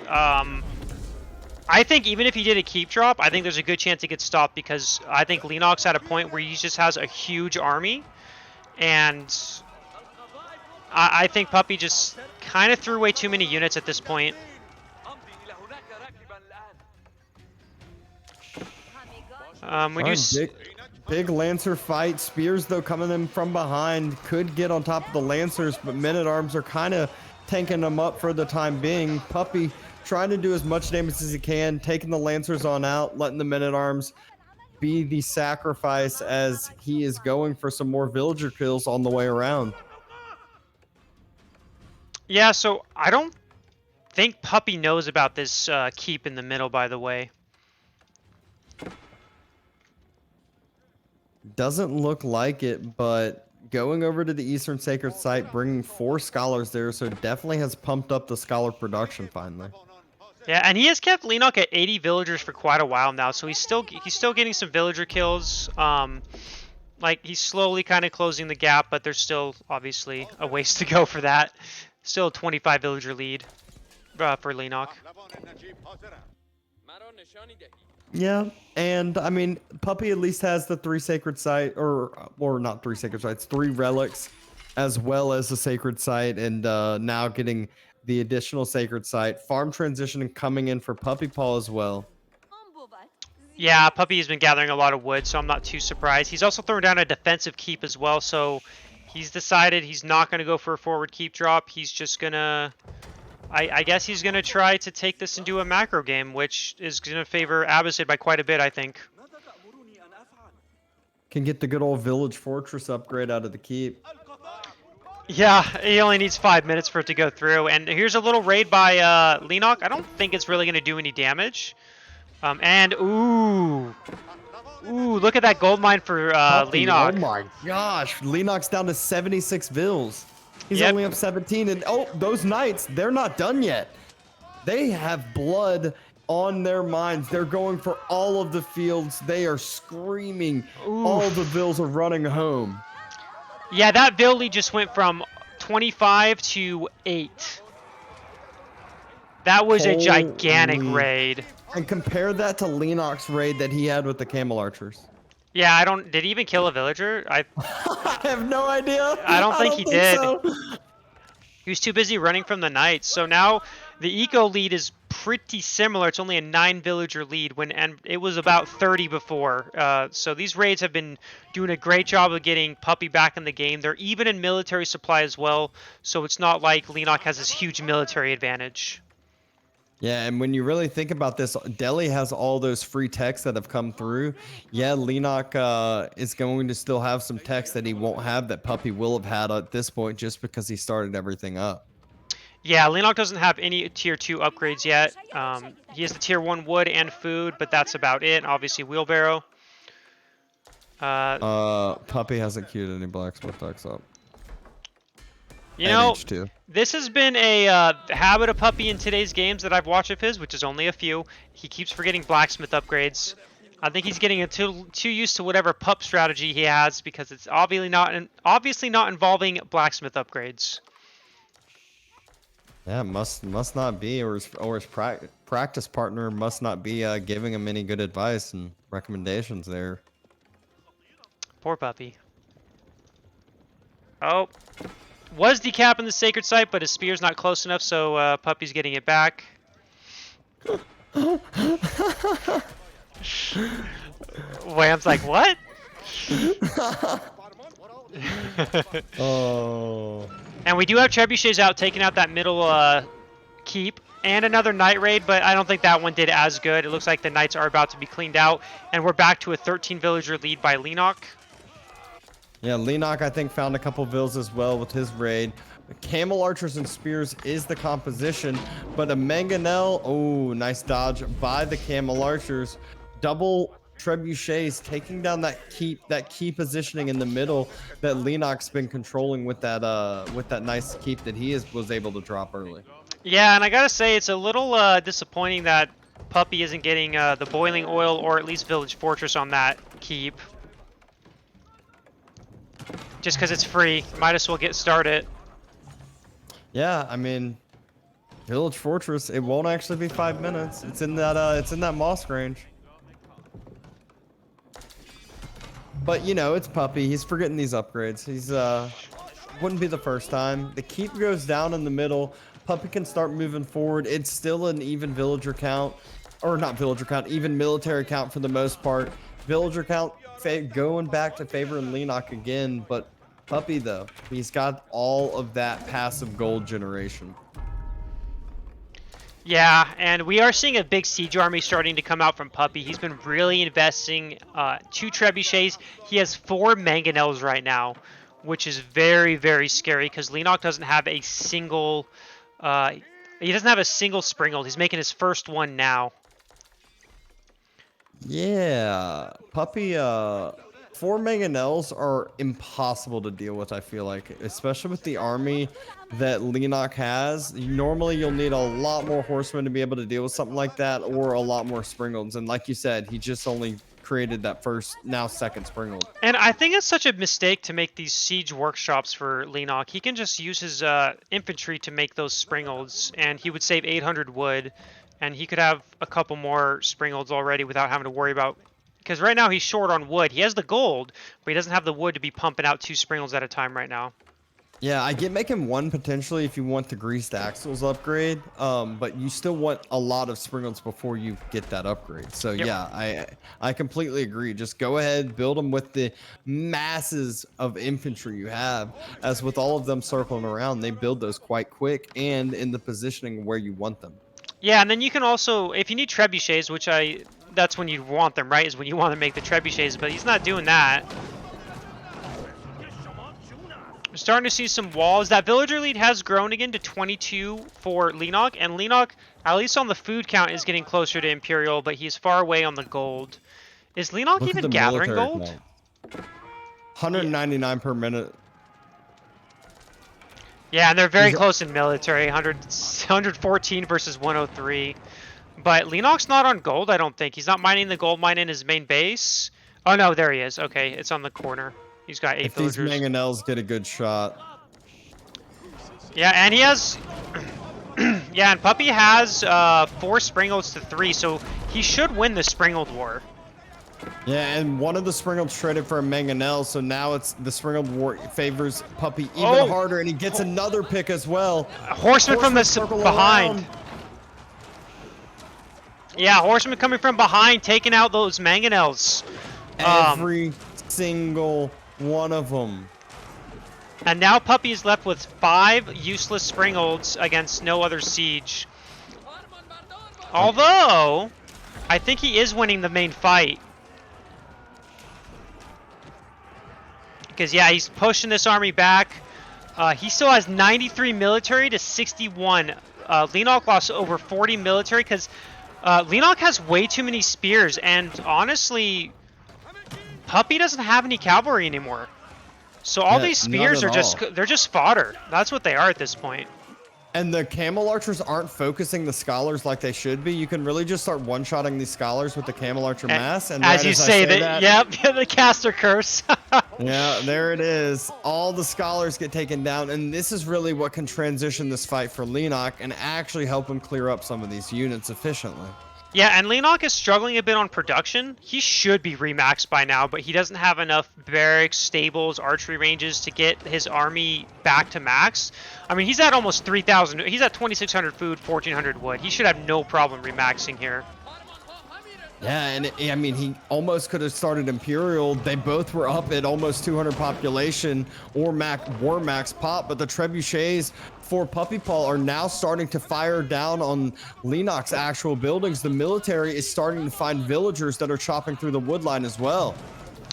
I think even if he did a keep drop, I think there's a good chance it gets stopped because I think Leenock's at a point where he just has a huge army, and I think Puppy just kind of threw away too many units at this point. We do big Lancer fight. Spears, though, coming in from behind, could get on top of the Lancers, but men-at-arms are kind of tanking them up for the time being. Puppy trying to do as much damage as he can, taking the Lancers on out, letting the men-at-arms be the sacrifice as he is going for some more villager kills on the way around. Yeah, so I don't think Puppy knows about this keep in the middle, by the way. Doesn't look like it, but going over to the Eastern Sacred Site, bringing 4 scholars there, so definitely has pumped up the scholar production finally. Yeah, and he has kept Leenock at 80 villagers for quite a while now, so he's still getting some villager kills. Like, he's slowly kind of closing the gap, but there's still obviously a ways to go for that. Still a 25 villager lead for Leenock. Yeah, and I mean, Puppy at least has the 3 sacred site, or not 3 sacred sites, 3 relics, as well as a sacred site, and now getting the additional sacred site. Farm transitioning coming in for Puppypaw as well. Yeah, Puppy has been gathering a lot of wood, so I'm not too surprised. He's also thrown down a defensive keep as well, so he's decided he's not going to go for a forward keep drop. He's just going to... I guess he's going to try to take this into a macro game, which is going to favor Abbasid by quite a bit, I think. Can get the good old village fortress upgrade out of the keep. Yeah, he only needs 5 minutes for it to go through. And here's a little raid by Leenock. I don't think it's really going to do any damage. Ooh, look at that gold mine for Leenock. Oh my gosh, Leenock's down to 76 vills. He's Yep. only up 17, and oh, those knights, they're not done yet. They have blood on their minds. They're going for all of the fields. They are screaming. Oof. All the vills are running home. Yeah, that vill lead just went from 25 to 8. That was a gigantic Holy. raid. And compare that to Leenock's raid that he had with the camel archers. Yeah, did he even kill a villager? I have no idea. I don't think he did. So. He was too busy running from the knights. So now the eco lead is pretty similar. It's only a 9 villager lead and it was about 30 before. So these raids have been doing a great job of getting Puppy back in the game. They're even in military supply as well. So it's not like Leenock has this huge military advantage. Yeah, and when you really think about this, Delhi has all those free techs that have come through. Yeah, Leenock is going to still have some techs that he won't have that Puppy will have had at this point just because he started everything up. Yeah, Leenock doesn't have any tier 2 upgrades yet. He has the tier 1 wood and food, but that's about it. Obviously, wheelbarrow. Uh, Puppy hasn't queued any blacksmith decks up. you And know, H2. this has been a habit of Puppy in today's games that I've watched of his, which is only a few. He keeps forgetting blacksmith upgrades. I think he's getting too used to whatever pup strategy he has because it's obviously not involving blacksmith upgrades. Yeah, must not be, or his practice partner must not be giving him any good advice and recommendations there. Poor Puppy. Oh, was decapping the sacred site, but his spear's not close enough, so Puppy's getting it back. Wham's like, what? Oh. And we do have trebuchets out, taking out that middle keep, and another night raid, but I don't think that one did as good. It looks like the knights are about to be cleaned out, and we're back to a 13 villager lead by Leenock. Yeah, Leenock, I think, found a couple vills as well with his raid. Camel archers and spears is the composition, but a mangonel, oh, nice dodge by the camel archers. Double trebuchets taking down that key positioning in the middle that Leenock's been controlling with that nice keep that he was able to drop early. Yeah, and I gotta say, it's a little disappointing that Puppy isn't getting the boiling oil or at least village fortress on that keep. Just because it's free, might as well get started. Yeah, I mean, village fortress, it won't actually be 5 minutes. It's in that moss range. But you know, it's Puppy. He's forgetting these upgrades. He's wouldn't be the first time. The keep goes down in the middle. Puppy can start moving forward. It's still an even villager count, or not villager count, even military count for the most part. Villager count going back to favoring Leenock again, but Puppy though, he's got all of that passive gold generation. Yeah, and we are seeing a big siege army starting to come out from Puppy. He's been really investing 2 trebuchets. He has 4 mangonels right now, which is very, very scary because Leenock doesn't have a single springald. He's making his first one now. Yeah, Puppy, 4 mangonels are impossible to deal with, I feel like, especially with the army that Leenock has. Normally, you'll need a lot more horsemen to be able to deal with something like that, or a lot more springalds. And like you said, he just only created that second springald. And I think it's such a mistake to make these siege workshops for Leenock. He can just use his infantry to make those springalds, and he would save 800 wood, and he could have a couple more springalds already without having to worry about... Because right now he's short on wood. He has the gold, but he doesn't have the wood to be pumping out 2 springals at a time right now. Yeah, I get making 1 potentially if you want the greased axles upgrade, but you still want a lot of springles before you get that upgrade. So yep. Yeah, I completely agree. Just go ahead, build them with the masses of infantry you have. As with all of them circling around, they build those quite quick and in the positioning where you want them. Yeah, and then you can also, if you need trebuchets, which that's when you want them, right? Is when you want to make the trebuchets, but he's not doing that. We're starting to see some walls. That villager lead has grown again to 22 for Leenock, and Leenock, at least on the food count, is getting closer to Imperial, but he's far away on the gold. Is Leenock even gathering gold? Count. 199 per minute. Yeah, and they're very close in military. 114 versus 103. But Leenock's not on gold, I don't think. He's not mining the gold mine in his main base. Oh, no, there he is. Okay, it's on the corner. He's got 8 villagers. These mangonels get a good shot. Yeah, and he has... yeah, and Puppy has 4 springalds to 3, so he should win the springald war. Yeah, and one of the springalds traded for a mangonel, so now it's the springald war favors Puppy even harder, and he gets another pick as well. Horseman from the behind. Around. Yeah, horseman coming from behind, taking out those mangonels. Every single one of them. And now Puppy is left with 5 useless springalds against no other siege. Although, I think he is winning the main fight. Because, yeah, he's pushing this army back. He still has 93 military to 61. Leenock lost over 40 military because Leenock has way too many spears, and honestly, Puppy doesn't have any cavalry anymore. So all Yeah, these not spears at are all. they're just fodder. That's what they are at this point. And the camel archers aren't focusing the scholars like they should be. You can really just start one-shotting these scholars with the camel archer mass. And As right you as I say say that, that, yep, the caster curse. yeah, there it is. All the scholars get taken down. And this is really what can transition this fight for Leenock and actually help him clear up some of these units efficiently. Yeah, and Leenock is struggling a bit on production. He should be remaxed by now, but he doesn't have enough barracks, stables, archery ranges to get his army back to max. I mean, he's at almost 3,000. He's at 2,600 food, 1,400 wood. He should have no problem remaxing here. Yeah, and I mean, he almost could have started Imperial. They both were up at almost 200 population or War Max pop, but the Trebuchets for Puppypaw are now starting to fire down on Leenock's actual buildings. The military is starting to find villagers that are chopping through the wood line as well.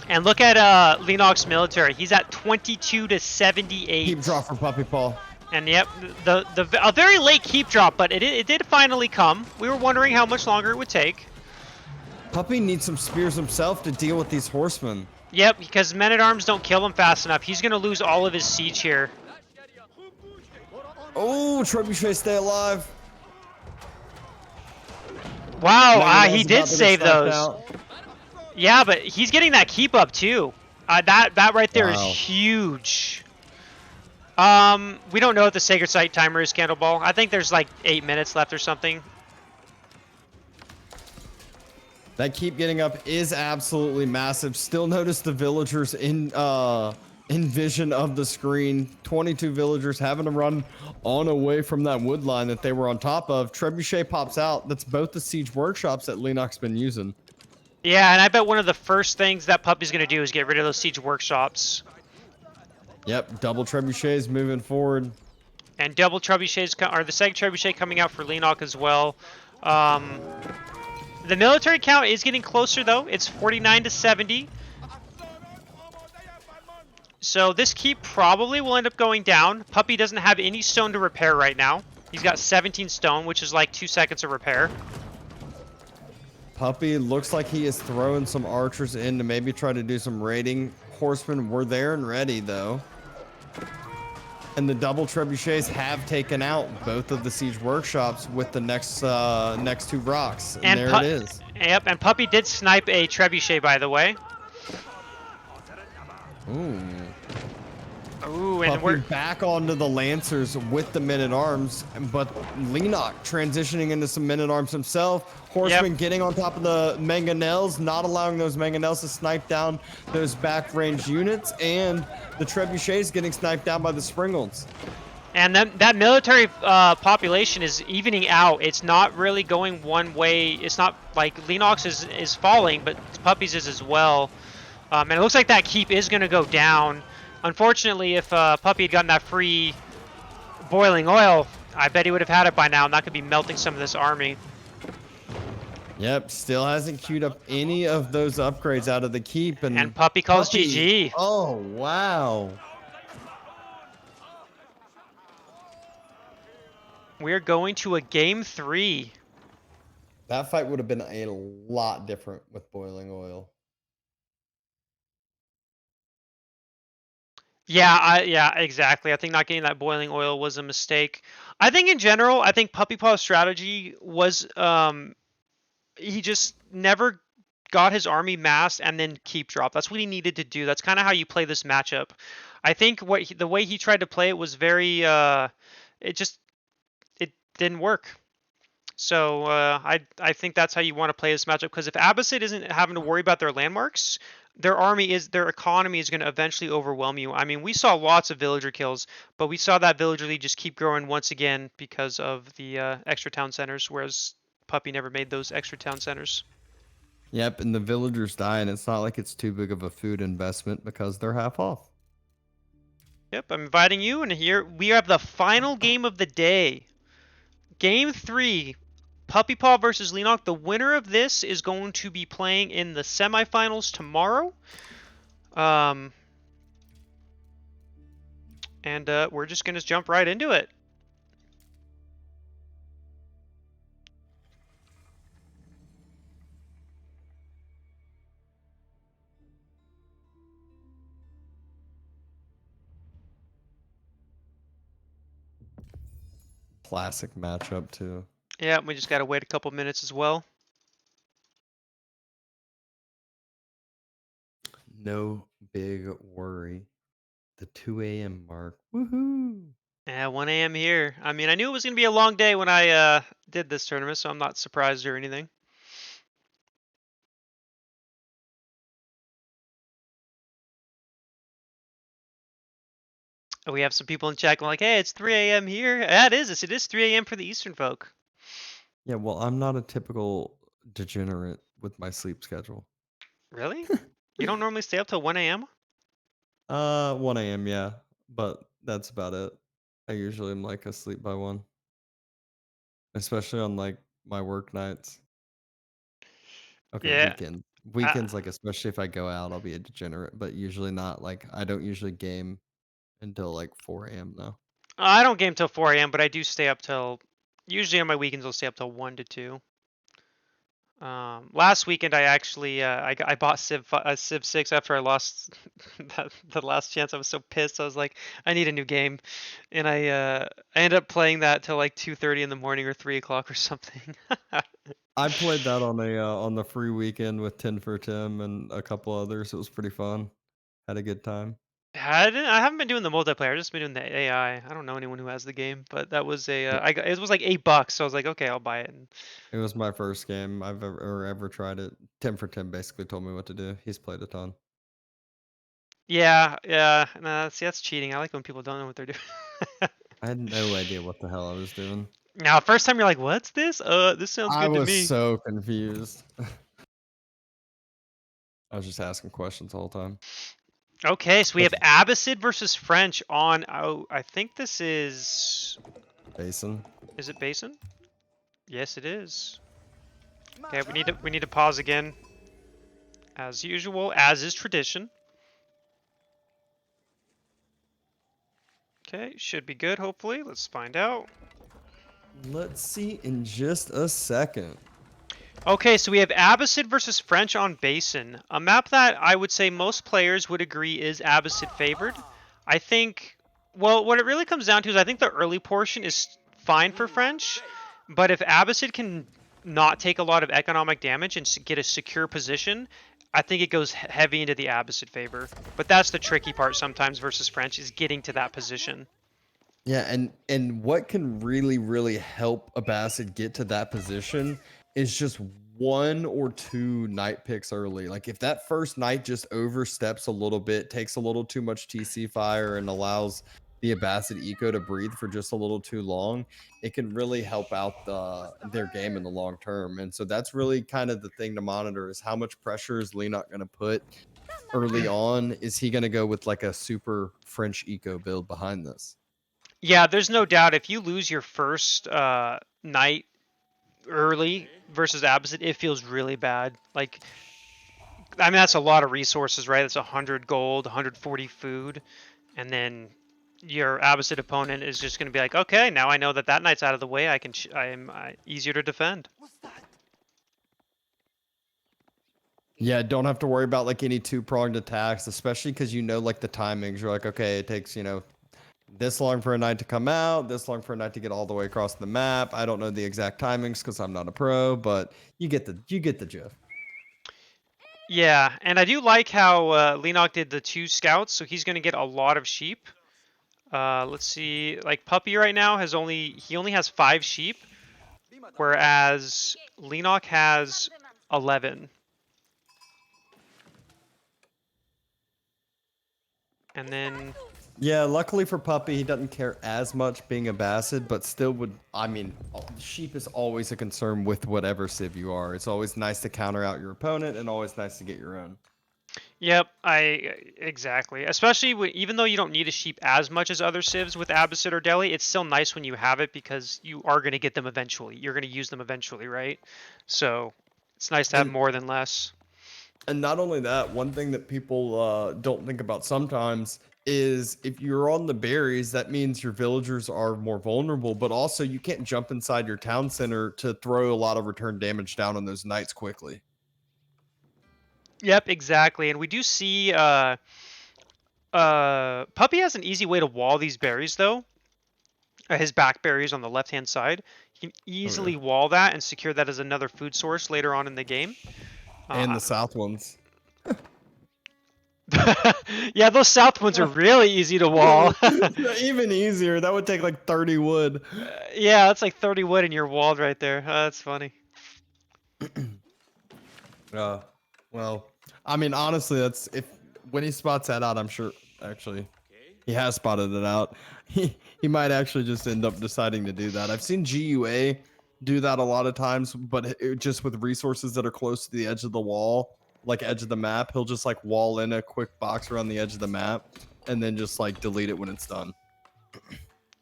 And look at Leenock's military. He's at 22 to 78. Keep drop for Puppypaw. And yep, a very late keep drop, but it did finally come. We were wondering how much longer it would take. Puppy needs some spears himself to deal with these horsemen. Yep, because men-at-arms don't kill him fast enough. He's going to lose all of his siege here. Oh, Trebuchet, stay alive. Wow, he did save those. Out. Yeah, but he's getting that keep up too. That right there is Wow. huge. We don't know what the Sacred Site timer is, Candleball. I think there's like 8 minutes left or something. That keep getting up is absolutely massive. Still notice the villagers in vision of the screen. 22 villagers having to run on away from that wood line that they were on top of. Trebuchet pops out. That's both the siege workshops that Leenock's been using. Yeah, and I bet one of the first things that Puppy's going to do is get rid of those siege workshops. Yep, double Trebuchets moving forward. And double Trebuchets, or the second Trebuchet coming out for Leenock as well. The military count is getting closer though. It's 49 to 70. So this keep probably will end up going down. Puppy doesn't have any stone to repair right now. He's got 17 stone, which is like 2 seconds of repair. Puppy looks like he is throwing some archers in to maybe try to do some raiding. Horsemen were there and ready though. And the double trebuchets have taken out both of the siege workshops with the next two rocks. And there it is. Yep, and Puppy did snipe a trebuchet, by the way. Ooh. Ooh, and Puppy we're back onto the Lancers with the men-at-arms, but Leenock transitioning into some men-at-arms himself. Horseman getting on top of the mangonels, not allowing those mangonels to snipe down those back-range units, and the trebuchets getting sniped down by the Springolds. And that military population is evening out. It's not really going one way. It's not like Leenock's is falling, but Puppy's is as well. And it looks like that keep is going to go down. Unfortunately, if Puppy had gotten that free boiling oil, I bet he would have had it by now, and that could be melting some of this army. Yep, still hasn't queued up any of those upgrades out of the keep. And Puppy calls GG. Oh, wow. We're going to a game 3. That fight would have been a lot different with boiling oil. Yeah, exactly. I think not getting that boiling oil was a mistake. I think in general, I think Puppypaw's strategy was he just never got his army massed and then keep drop. That's what he needed to do. That's kind of how you play this matchup. I think the way he tried to play it was very it didn't work. So I think that's how you want to play this matchup, because if Abbasid isn't having to worry about their landmarks, their economy is going to eventually overwhelm you. I mean, we saw lots of villager kills, but we saw that villager lead just keep growing once again because of the extra town centers, whereas Puppy never made those extra town centers. Yep, and the villagers die, and it's not like it's too big of a food investment because they're half off. Yep, I'm inviting you, and here we have the final game of the day. Game 3, Puppypaw versus Leenock. The winner of this is going to be playing in the semifinals tomorrow. And and we're just gonna jump right into it. Classic matchup too. Yeah, we just gotta wait a couple minutes as well. No big worry. The 2 a.m. mark. Woohoo! Yeah, 1 a.m. here. I mean, I knew it was gonna be a long day when I did this tournament, so I'm not surprised or anything. We have some people in chat going like, "Hey, it's 3 a.m. here." Yeah, it is. It is 3 a.m. for the Eastern folk. Yeah, well, I'm not a typical degenerate with my sleep schedule. Really? You don't normally stay up till 1 a.m.? 1 a.m., yeah, but that's about it. I usually am like asleep by 1, especially on like my work nights. Okay, Yeah. weekend. I, Weekends, like especially if I go out, I'll be a degenerate, but usually not. Like I don't usually game until like 4 a.m. though. I don't game till 4 a.m., but I do stay up till. Usually on my weekends, I'll stay up till 1 to 2. Last weekend I actually I bought Civ 6 after I lost the last chance. I was so pissed. I was like, I need a new game, and I ended up playing that till like 2:30 in the morning or 3 o'clock or something. I played that on the free weekend with 10 for Tim and a couple others. It was pretty fun. Had a good time. I haven't been doing the multiplayer. I've just been doing the AI. I don't know anyone who has the game, but that was a It, it was like $8, so I was like, okay, I'll buy it. And it was my first game I've ever tried it. 10 for Tim basically told me what to do. He's played a ton. yeah, yeah, nah, see, that's cheating. I like when people don't know what they're doing. I had no idea what the hell I was doing. Now, first time you're like, what's this? This sounds I good to was me. so confused. I was just asking questions the whole time. Okay, so we have That's Abbasid versus French on. Oh, I think this is. Basin. Is it Basin? Yes, it is. Okay, we need to pause again, as usual, as is tradition. Okay, should be good. Hopefully, let's find out. Let's see in just a second. Okay, so we have Abbasid versus French on Basin, a map that I would say most players would agree is Abbasid favored. I think, well, what it really comes down to is I think the early portion is fine for French, but if Abbasid can not take a lot of economic damage and get a secure position, I think it goes heavy into the Abbasid favor. But that's the tricky part sometimes versus French is getting to that position. Yeah, and what can really help a Bassett get to that position is just one or two night picks early. Like if that first night just oversteps a little bit, takes a little too much TC fire, and allows the Abbasid eco to breathe for just a little too long, it can really help out their game in the long term. And so that's really kind of the thing to monitor is how much pressure is Leenock going to put early on. Is he going to go with like a super French eco build behind this? Yeah, there's no doubt if you lose your first night early versus Abbasid, it feels really bad. Like, I mean, that's a lot of resources, right? That's 100 gold, 140 food, and then your Abbasid opponent is just going to be like, okay, now I know that that night's out of the way. I am easier to defend. Yeah, don't have to worry about like any two-pronged attacks, especially because you know like the timings. You're like, okay, it takes, this long for a knight to come out, this long for a knight to get all the way across the map. I don't know the exact timings because I'm not a pro, but you get the gist. Yeah, and I do like how Leenock did the 2 scouts, so he's going to get a lot of sheep. Let's see, like Puppy right now he only has 5 sheep, whereas Leenock has 11. And then Yeah, luckily for Puppy, he doesn't care as much being a Basset, but still would. I mean, sheep is always a concern with whatever civ you are. It's always nice to counter out your opponent, and always nice to get your own. yep, I exactly. Especially even though you don't need a sheep as much as other civs with Abbasid or Delhi, it's still nice when you have it because you are going to get them eventually. You're going to use them eventually, right? So it's nice to have And more than less. And not only that, one thing that people don't think about sometimes is if you're on the berries, that means your villagers are more vulnerable, but also you can't jump inside your town center to throw a lot of return damage down on those knights quickly. Yep, exactly. And we do see Puppy has an easy way to wall these berries though. His back berries on the left hand side. He can Oh yeah. easily wall that and secure that as another food source later on in the game. And Uh, the south ones. yeah, those south ones are really easy to wall. Even easier. That would take like 30 wood. Yeah, that's like 30 wood and you're walled right there. That's funny. Uh, well, I mean, honestly, that's if when he spots that out, I'm sure actually he has spotted it out. He might actually just end up deciding to do that. I've seen GUA do that a lot of times, but just with resources that are close to the edge of the wall, like edge of the map, he'll just like wall in a quick box around the edge of the map and then just like delete it when it's done.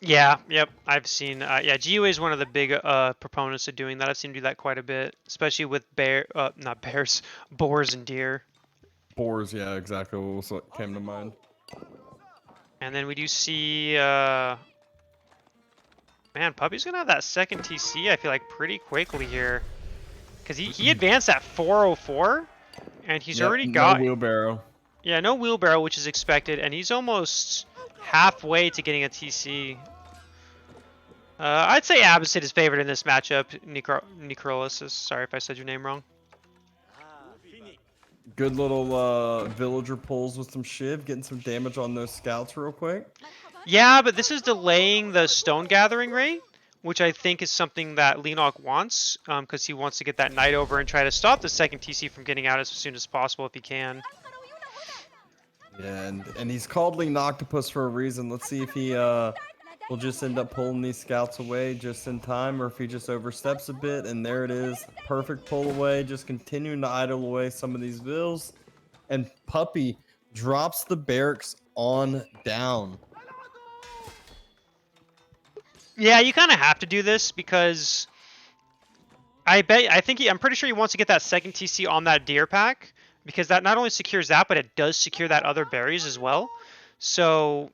Yeah, yep. I've seen. Yeah, GUA is one of the big proponents of doing that. I've seen him do that quite a bit, especially with not bears, boars and deer. Boars, yeah, exactly what came to mind. And then we do see, man, Puppy's gonna have that second TC. I feel like pretty quickly here, because he advanced at 404, and he's Yep, already no got wheelbarrow. yeah no wheelbarrow, which is expected, and he's almost halfway to getting a TC. I'd say Abbasid is favored in this matchup. Necrolysis. Sorry if I said your name wrong. Good little villager pulls with some shiv, getting some damage on those scouts real quick. Yeah, but this is delaying the stone gathering rate, which I think is something that Leenock wants, because he wants to get that knight over and try to stop the second TC from getting out as soon as possible if he can. Yeah, and he's called Leenock for a reason. Let's see if he will just end up pulling these scouts away just in time, or if he just oversteps a bit. And there it is, perfect pull away, just continuing to idle away some of these vills. And Puppy drops the barracks on down. Yeah, you kind of have to do this because I'm pretty sure he wants to get that second TC on that deer pack, because that not only secures that, but it does secure that other berries as well. So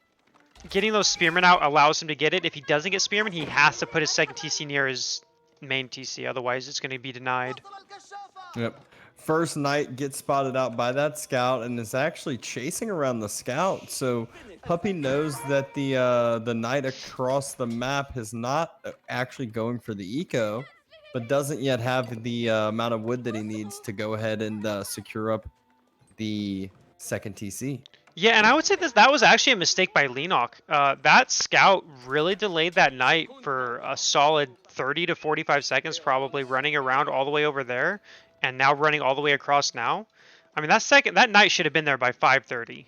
getting those spearmen out allows him to get it. If he doesn't get spearmen, he has to put his second TC near his main TC, otherwise it's going to be denied. Yep. First knight gets spotted out by that scout and is actually chasing around the scout. So Puppy knows that the knight across the map is not actually going for the eco, but doesn't yet have the amount of wood that he needs to go ahead and secure up the second TC. Yeah, and I would say that was actually a mistake by Leenock. That scout really delayed that knight for a solid 30 to 45 seconds, probably running around all the way over there, and now running all the way across now. I mean, that knight should have been there by 5:30.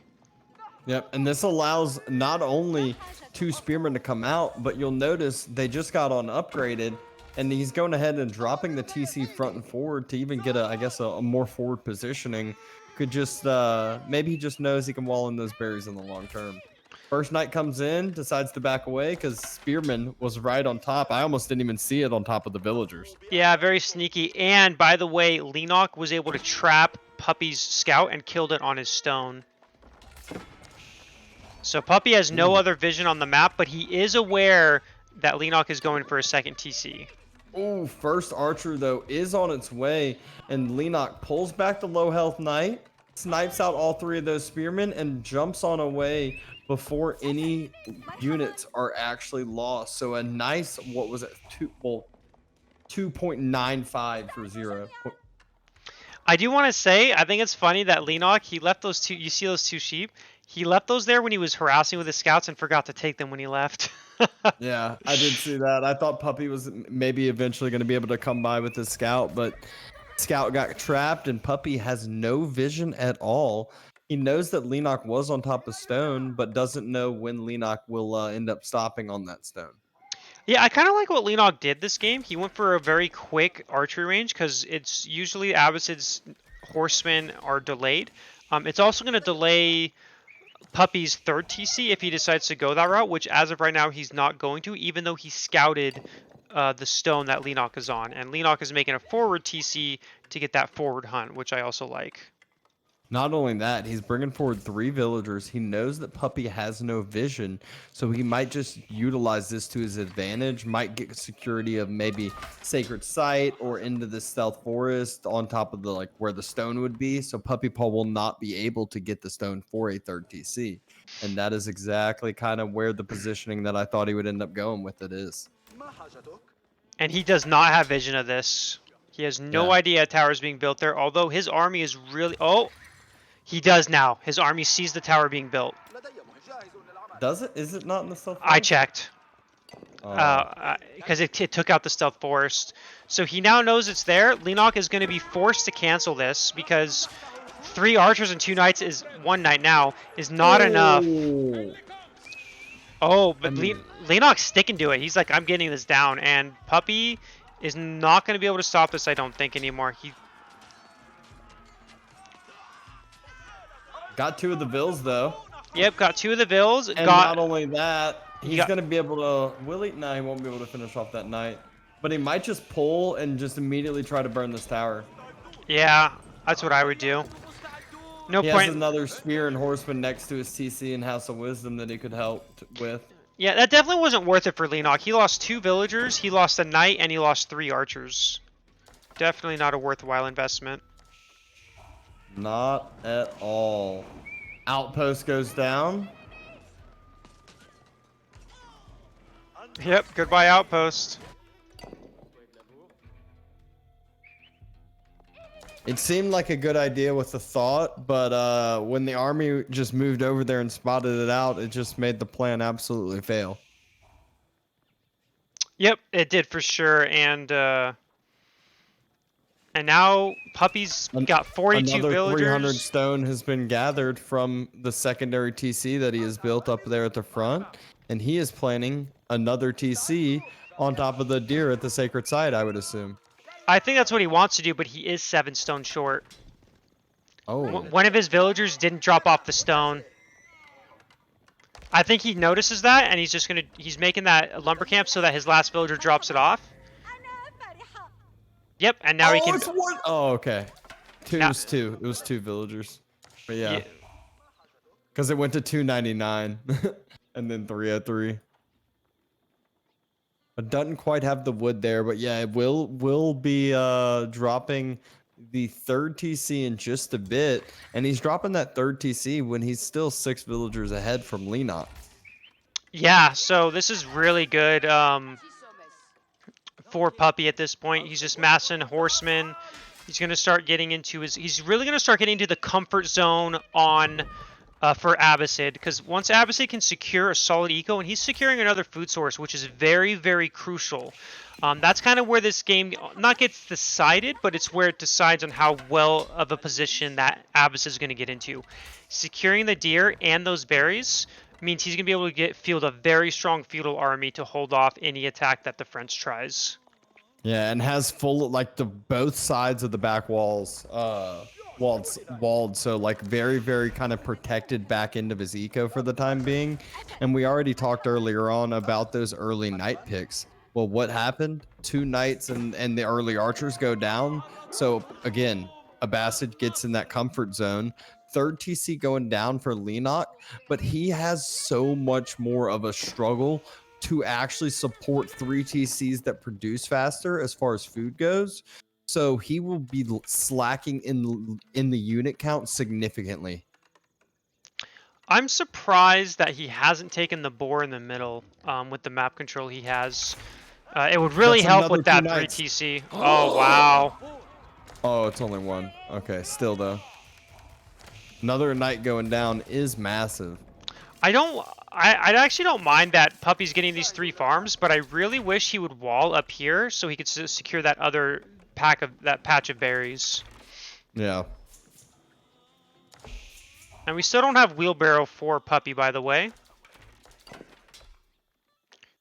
Yep, and this allows not only two spearmen to come out, but you'll notice they just got on upgraded, and he's going ahead and dropping the TC front and forward to even get a more forward positioning. Could just maybe he just knows he can wall in those berries in the long term. First knight comes in, decides to back away because Spearman was right on top. I almost didn't even see it on top of the villagers. Yeah, very sneaky. And by the way, Leenock was able to trap Puppy's scout and killed it on his stone. So Puppy has no other vision on the map, but he is aware that Leenock is going for a second TC. Oh, first archer though is on its way, and Leenock pulls back the low health knight, snipes out all three of those spearmen, and jumps on away before any units are actually lost. So a nice, what was it, 2.95 for 0. I do want to say, I think it's funny that Leenock, he left those two, you see those two sheep? He left those there when he was harassing with his scouts and forgot to take them when he left. Yeah, I did see that. I thought Puppy was maybe eventually going to be able to come by with his scout, but scout got trapped and Puppy has no vision at all. He knows that Leenock was on top of stone, but doesn't know when Leenock will end up stopping on that stone. Yeah, I kind of like what Leenock did this game. He went for a very quick archery range because it's usually Abbasid's horsemen are delayed. It's also going to delay Puppy's third TC if he decides to go that route, which as of right now he's not going to, even though he scouted the stone that Leenock is on. And Leenock is making a forward TC to get that forward hunt, which I also like. Not only that, he's bringing forward 3 villagers. He knows that Puppy has no vision, so he might just utilize this to his advantage. Might get security of maybe Sacred Site or into the Stealth Forest on top of the like where the stone would be. So Puppypaw will not be able to get the stone for a third TC, and that is exactly kind of where the positioning that I thought he would end up going with it is. And he does not have vision of this. He has no Yeah. idea a tower is being built there, although his army is really... Oh! He does now. His army sees the tower being built. Does it? Is it not in the Stealth I Forest? checked. Because it took out the Stealth Forest. So he now knows it's there. Leenock is going to be forced to cancel this because 3 archers and 2 knights is 1 knight now is not enough. Oh, but Leenock's sticking to it. He's like, I'm getting this down. And Puppy is not going to be able to stop this, I don't think, anymore. He Got 2 of the vills though. Yep, got 2 of the vills. And not only that, he's got, going to be able to... Will he? No, he won't be able to finish off that knight. But he might just pull and just immediately try to burn this tower. Yeah, that's what I would do. No he point. Has another spear and horseman next to his TC and House of Wisdom that he could help with. Yeah, that definitely wasn't worth it for Leenock. He lost 2 villagers, he lost a knight, and he lost 3 archers. Definitely not a worthwhile investment. Not at all. Outpost goes down. Yep, goodbye outpost. It seemed like a good idea with the thought, but when the army just moved over there and spotted it out, it just made the plan absolutely fail. Yep, it did for sure, and now Puppy's got 42 Another villagers. 300 stone has been gathered from the secondary TC that he has built up there at the front, and he is planning another TC on top of the deer at the sacred site, I would assume. I think that's what he wants to do, but he is 7 stone short. Oh. One of his villagers didn't drop off the stone. I think he notices that, and he's making that lumber camp so that his last villager drops it off. Yep, and now he can... It's one. Oh, okay. It was 2. It was 2 villagers. But yeah. Because it went to 299 and then 303. It doesn't quite have the wood there, but yeah, it will be dropping the 3rd TC in just a bit, and he's dropping that 3rd TC when he's still 6 villagers ahead from Leenock. Yeah, so this is really good for Puppy at this point. He's just massing horsemen. He's going to start getting into he's really going to start getting into the comfort zone on for Abbasid, because once Abbasid can secure a solid eco, and he's securing another food source, which is very, very crucial. That's kind of where this game not gets decided, but it's where it decides on how well of a position that Abbasid is going to get into. Securing the deer and those berries means he's going to be able to field a very strong feudal army to hold off any attack that the French tries. Yeah, and has full, like, both sides of the back walls walled, so like very, very kind of protected back end of his eco for the time being. And we already talked earlier on about those early knight picks. Well, what happened? 2 knights and the early archers go down. So again, Abbasid gets in that comfort zone. 3rd TC going down for Leenock, but he has so much more of a struggle to actually support 3 TCs that produce faster as far as food goes. So he will be slacking in the unit count significantly. I'm surprised that he hasn't taken the boar in the middle with the map control he has. It would really help with that 3 TC. Oh, wow. Oh, it's only 1. Okay, still though. Another knight going down is massive. I actually don't mind that Puppy's getting these 3 farms, but I really wish he would wall up here so he could secure that other patch of berries. Yeah. And we still don't have wheelbarrow for Puppy, by the way.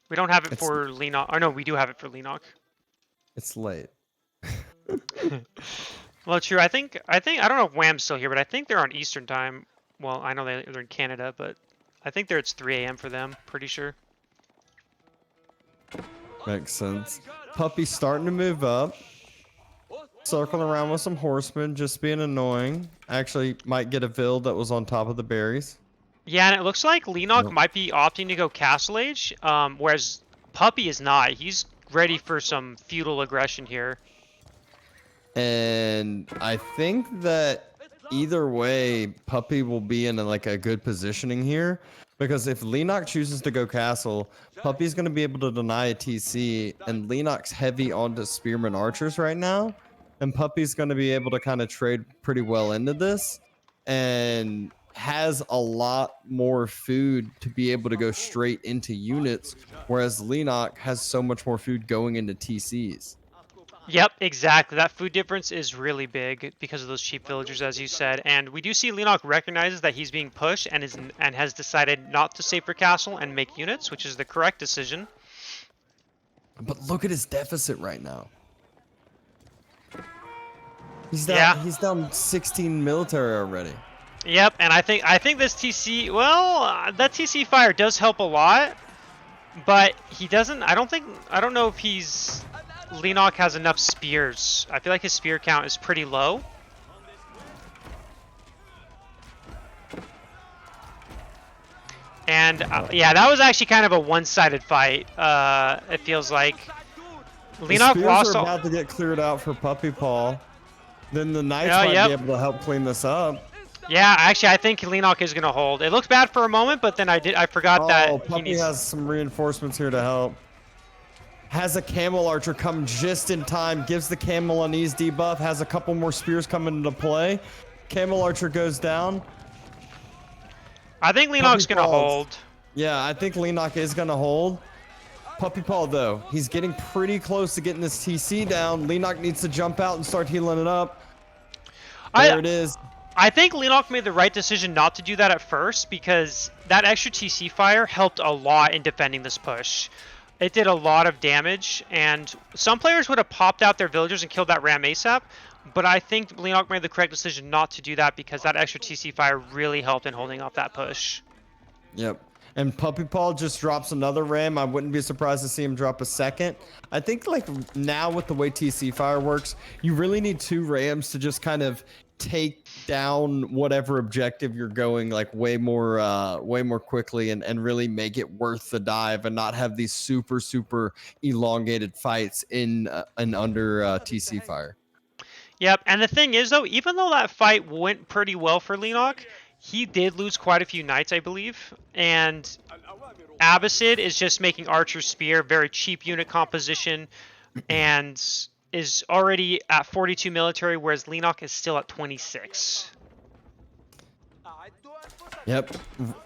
We don't have it for Leenock. Oh no, we do have it for Leenock. It's late. Well, true. I don't know if Wham's still here, but I think they're on Eastern time. Well, I know they're in Canada, but I think it's 3 a.m. for them. Pretty sure. Makes sense. Puppy's starting to move up. Circling around with some horsemen, just being annoying. Actually, might get a Vil that was on top of the berries. Yeah, and it looks like Leenock Nope. might be opting to go Castle Age, whereas Puppy is not. He's ready for some feudal aggression here. And I think that either way, Puppy will be in like a good positioning here. Because if Leenock chooses to go castle, Puppy's going to be able to deny a TC, and Leenock's heavy onto Spearman archers right now. And Puppy's going to be able to kind of trade pretty well into this, and has a lot more food to be able to go straight into units, whereas Leenock has so much more food going into TCs. Yep, exactly. That food difference is really big because of those cheap villagers, as you said. And we do see Leenock recognizes that he's being pushed and has decided not to save for castle and make units, which is the correct decision. But look at his deficit right now. He's down. Yeah. He's down 16 military already. Yep, and I think this TC, well, that TC fire does help a lot, but he doesn't. I don't know if Leenock has enough spears. I feel like his spear count is pretty low. And yeah, that was actually kind of a one-sided fight. It feels like Leenock lost. Are about to get cleared out for Puppypaw. Then the knights might be able to help clean this up. Yeah, actually, I think Leenock is gonna hold. It looks bad for a moment, but then I forgot that Puppy has some reinforcements here to help. Has a camel archer come just in time. Gives the camel an ease debuff. Has a couple more spears coming into play. Camel archer goes down. I think Leenock's gonna hold. Yeah, I think Leenock is gonna hold. Puppypaw though, he's getting pretty close to getting this TC down. Leenock needs to jump out and start healing it up. There it is. I think Leenock made the right decision not to do that at first because that extra TC fire helped a lot in defending this push. It did a lot of damage, and some players would have popped out their villagers and killed that ram ASAP, but I think Leenock made the correct decision not to do that because that extra TC fire really helped in holding off that push. Yep. And Puppypaw just drops another ram. I wouldn't be surprised to see him drop a second. I think like now with the way TC fire works, you really need 2 rams to just kind of take down whatever objective you're going like way more quickly and really make it worth the dive and not have these super elongated fights in and under TC fire. Yep, and the thing is though, even though that fight went pretty well for Leenock, he did lose quite a few knights, I believe, and Abbasid is just making Archer Spear, very cheap unit composition, and is already at 42 military, whereas Leenock is still at 26. Yep,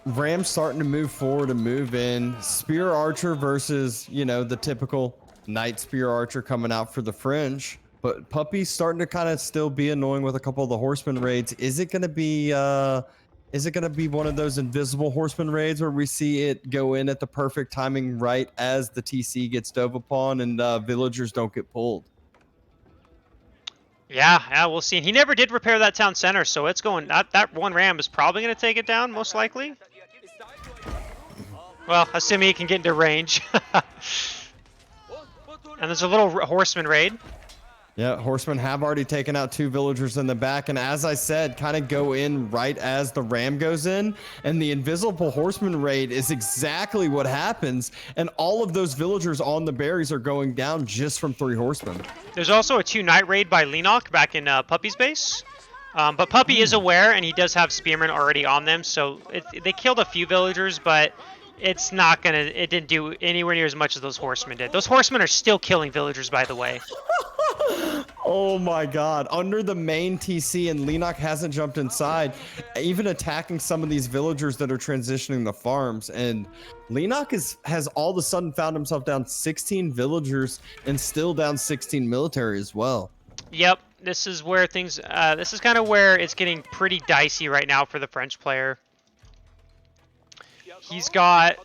Ram's starting to move forward and move in. Spear Archer versus, you know, the typical Knight Spear Archer coming out for the French. But Puppy's starting to kind of still be annoying with a couple of the horseman raids. Is it going to be one of those invisible horseman raids where we see it go in at the perfect timing right as the TC gets dove upon and villagers don't get pulled? Yeah, we'll see. And he never did repair that town center, so it's going. That one ram is probably going to take it down, most likely. Well, assuming he can get into range. And there's a little horseman raid. Yeah, horsemen have already taken out 2 villagers in the back, and as I said, kind of go in right as the ram goes in, and the invisible horseman raid is exactly what happens, and all of those villagers on the berries are going down just from 3 horsemen. There's also a 2 knight raid by Leenock back in Puppy's base, but Puppy is aware, and he does have spearmen already on them, so they killed a few villagers, but it's not gonna. It didn't do anywhere near as much as those horsemen did. Those horsemen are still killing villagers, by the way. Oh my god, under the main TC, and Leenock hasn't jumped inside, even attacking some of these villagers that are transitioning the farms, and Leenock has all of a sudden found himself down 16 villagers and still down 16 military as well. Yep, this is where things, this is kind of where it's getting pretty dicey right now for the French player. He's got,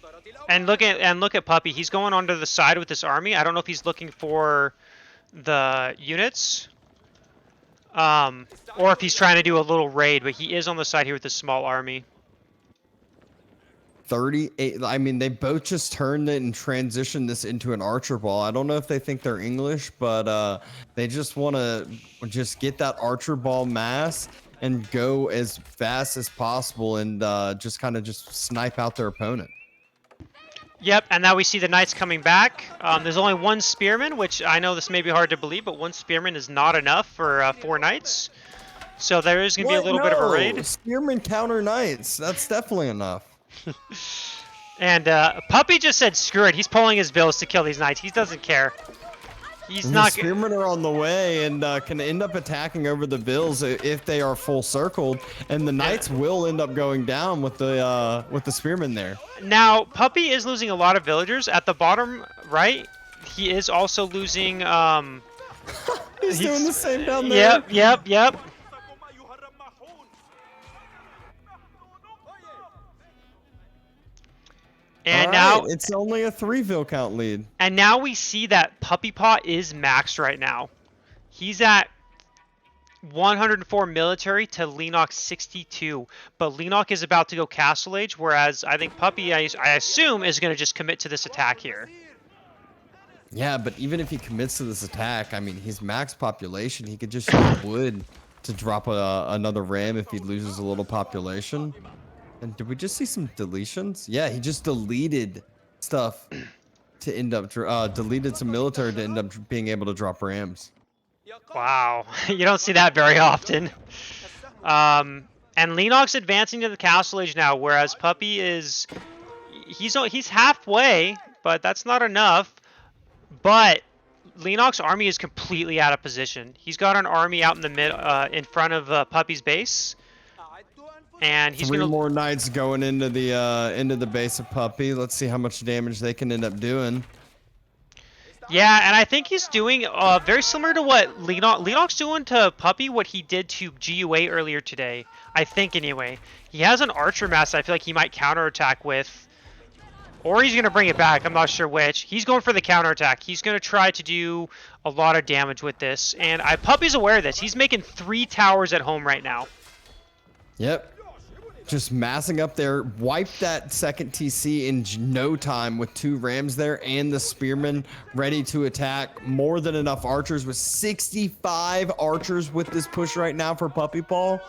and look at Puppy, he's going onto the side with this army. I don't know if he's looking for the units, or if he's trying to do a little raid, but he is on the side here with this small army. 38. I mean, they both just turned it and transitioned this into an archer ball. I don't know if they think they're English, but they just want to just get that archer ball mass and go as fast as possible and just kind of just snipe out their opponent. Yep, and now we see the Knights coming back. There's only one Spearman, which I know this may be hard to believe, but one Spearman is not enough for 4 Knights. So there is going to be a little bit of a raid. Spearman counter Knights. That's definitely enough. And Puppy just said, screw it. He's pulling his bills to kill these Knights. He doesn't care. He's and not. The Spearmen are on the way and can end up attacking over the Bills if they are full circled, and the Knights will end up going down with the Spearmen there. Now Puppy is losing a lot of villagers at the bottom right. He is also losing. He's doing the same down there. Yep. And now it's only a 3 count lead. And now we see that Puppypaw is maxed right now. He's at 104 military to Leenock 62. But Leenock is about to go Castle Age, whereas I think Puppy, I assume, is going to just commit to this attack here. Yeah, but even if he commits to this attack, I mean, he's max population. He could just use wood to drop another ram if he loses a little population. And did we just see some deletions? Yeah, he just deleted stuff to end up deleted some military to end up being able to drop rams. Wow, you don't see that very often. And Leenock's advancing to the Castle Age now, whereas Puppy is he's halfway, but that's not enough. But Leenock's army is completely out of position. He's got an army out in the mid in front of Puppy's base. And he's 3 more Knights going into the base of Puppy. Let's see how much damage they can end up doing. Yeah, and I think he's doing very similar to what Leenock's doing to Puppy, what he did to GUA earlier today. I think anyway. He has an archer mass I feel like he might counterattack with. Or he's going to bring it back. I'm not sure which. He's going for the counterattack. He's going to try to do a lot of damage with this. And Puppy's aware of this. He's making 3 towers at home right now. Yep. Just massing up there, wipe that second TC in no time with 2 rams there and the Spearmen ready to attack. More than enough archers with 65 archers with this push right now for Puppypaw.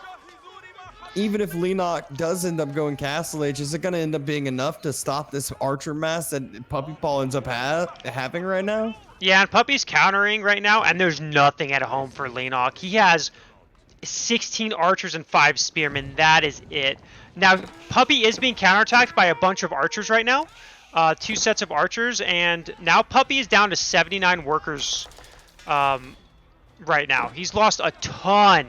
Even if Leenock does end up going Castle Age, is it going to end up being enough to stop this archer mass that Puppypaw ends up having right now? Yeah, and Puppy's countering right now, and there's nothing at home for Leenock. He has 16 archers and 5 spearmen. That is it. Now, Puppy is being counterattacked by a bunch of archers right now. 2 sets of archers, and now Puppy is down to 79 workers right now. He's lost a ton.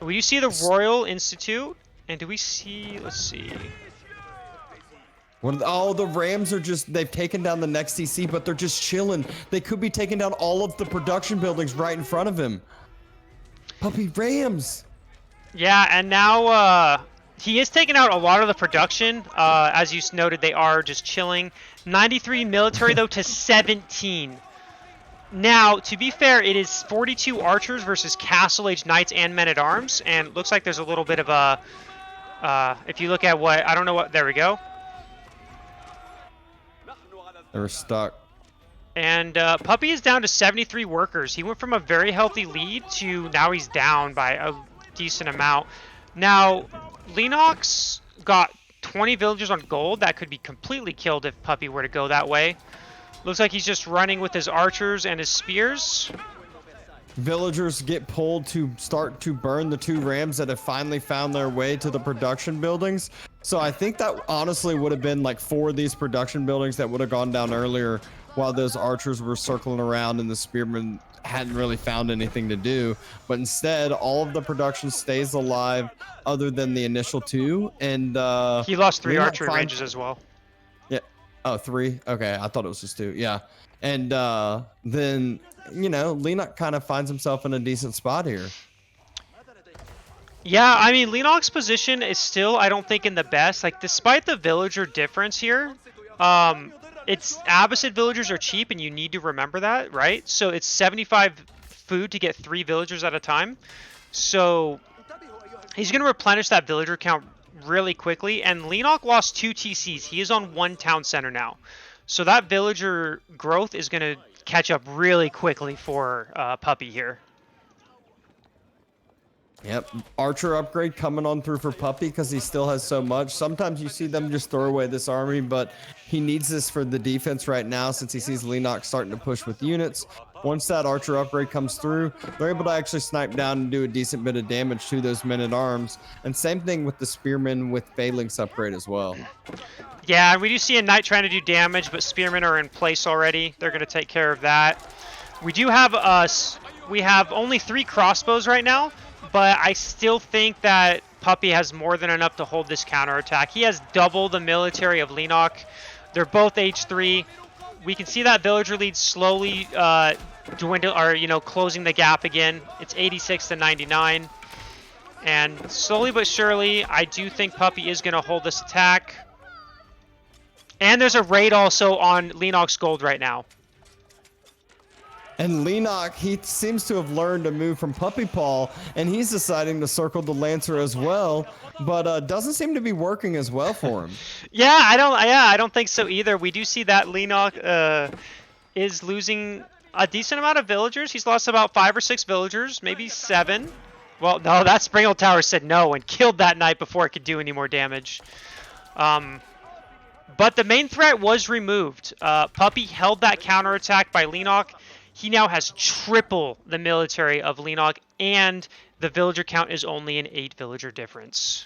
Will you see the Royal Institute? And do we see... Let's see. Oh, the Rams are just... They've taken down the next DC, but they're just chilling. They could be taking down all of the production buildings right in front of him. Puppy Rams. Yeah, and now he is taking out a lot of the production. As you noted, they are just chilling. 93 military, though, to 17. Now, to be fair, it is 42 archers versus Castle Age Knights and Men-at-Arms. And it looks like there's a little bit of a... if you look at what... I don't know what... There we go. They were stuck. And Puppy is down to 73 workers. He went from a very healthy lead to now he's down by a decent amount. Now, Leenock's got 20 villagers on gold. That could be completely killed if Puppy were to go that way. Looks like he's just running with his archers and his spears. Villagers get pulled to start to burn the 2 rams that have finally found their way to the production buildings. So I think that honestly would have been like 4 of these production buildings that would have gone down earlier while those archers were circling around and the spearmen hadn't really found anything to do. But instead, all of the production stays alive other than the initial 2. And he lost 3 archery ranges as well. Yeah. Oh, 3? Okay, I thought it was just 2. Yeah. And then, you know, Leenock kind of finds himself in a decent spot here. Yeah, I mean, Leenock's position is still, I don't think, in the best. Like, despite the villager difference here, it's Abbasid villagers are cheap, and you need to remember that, right? So it's 75 food to get 3 villagers at a time. So he's going to replenish that villager count really quickly, and Leenock lost 2 TCs. He is on 1 town center now. So that villager growth is going to catch up really quickly for Puppy here. Yep, Archer upgrade coming on through for Puppy because he still has so much. Sometimes you see them just throw away this army, but he needs this for the defense right now since he sees Leenock starting to push with units. Once that Archer upgrade comes through, they're able to actually snipe down and do a decent bit of damage to those men-at-arms. And same thing with the Spearmen with Phalanx upgrade as well. Yeah, we do see a Knight trying to do damage, but Spearmen are in place already. They're going to take care of that. We do have we have only 3 crossbows right now, but I still think that Puppy has more than enough to hold this counterattack. He has double the military of Leenock. They're both H3. We can see that villager lead slowly dwindle, or closing the gap again. It's 86 to 99, and slowly but surely, I do think Puppy is going to hold this attack. And there's a raid also on Leenock's gold right now. And Leenock, he seems to have learned to move from Puppypaw, and he's deciding to circle the Lancer as well, but doesn't seem to be working as well for him. I don't think so either. We do see that Leenock is losing a decent amount of villagers. He's lost about 5 or 6 villagers, maybe 7. Well, no, that Springle Tower said no and killed that knight before it could do any more damage. But the main threat was removed. Puppy held that counterattack by Leenock. He now has triple the military of Leenock, and the villager count is only an 8 villager difference.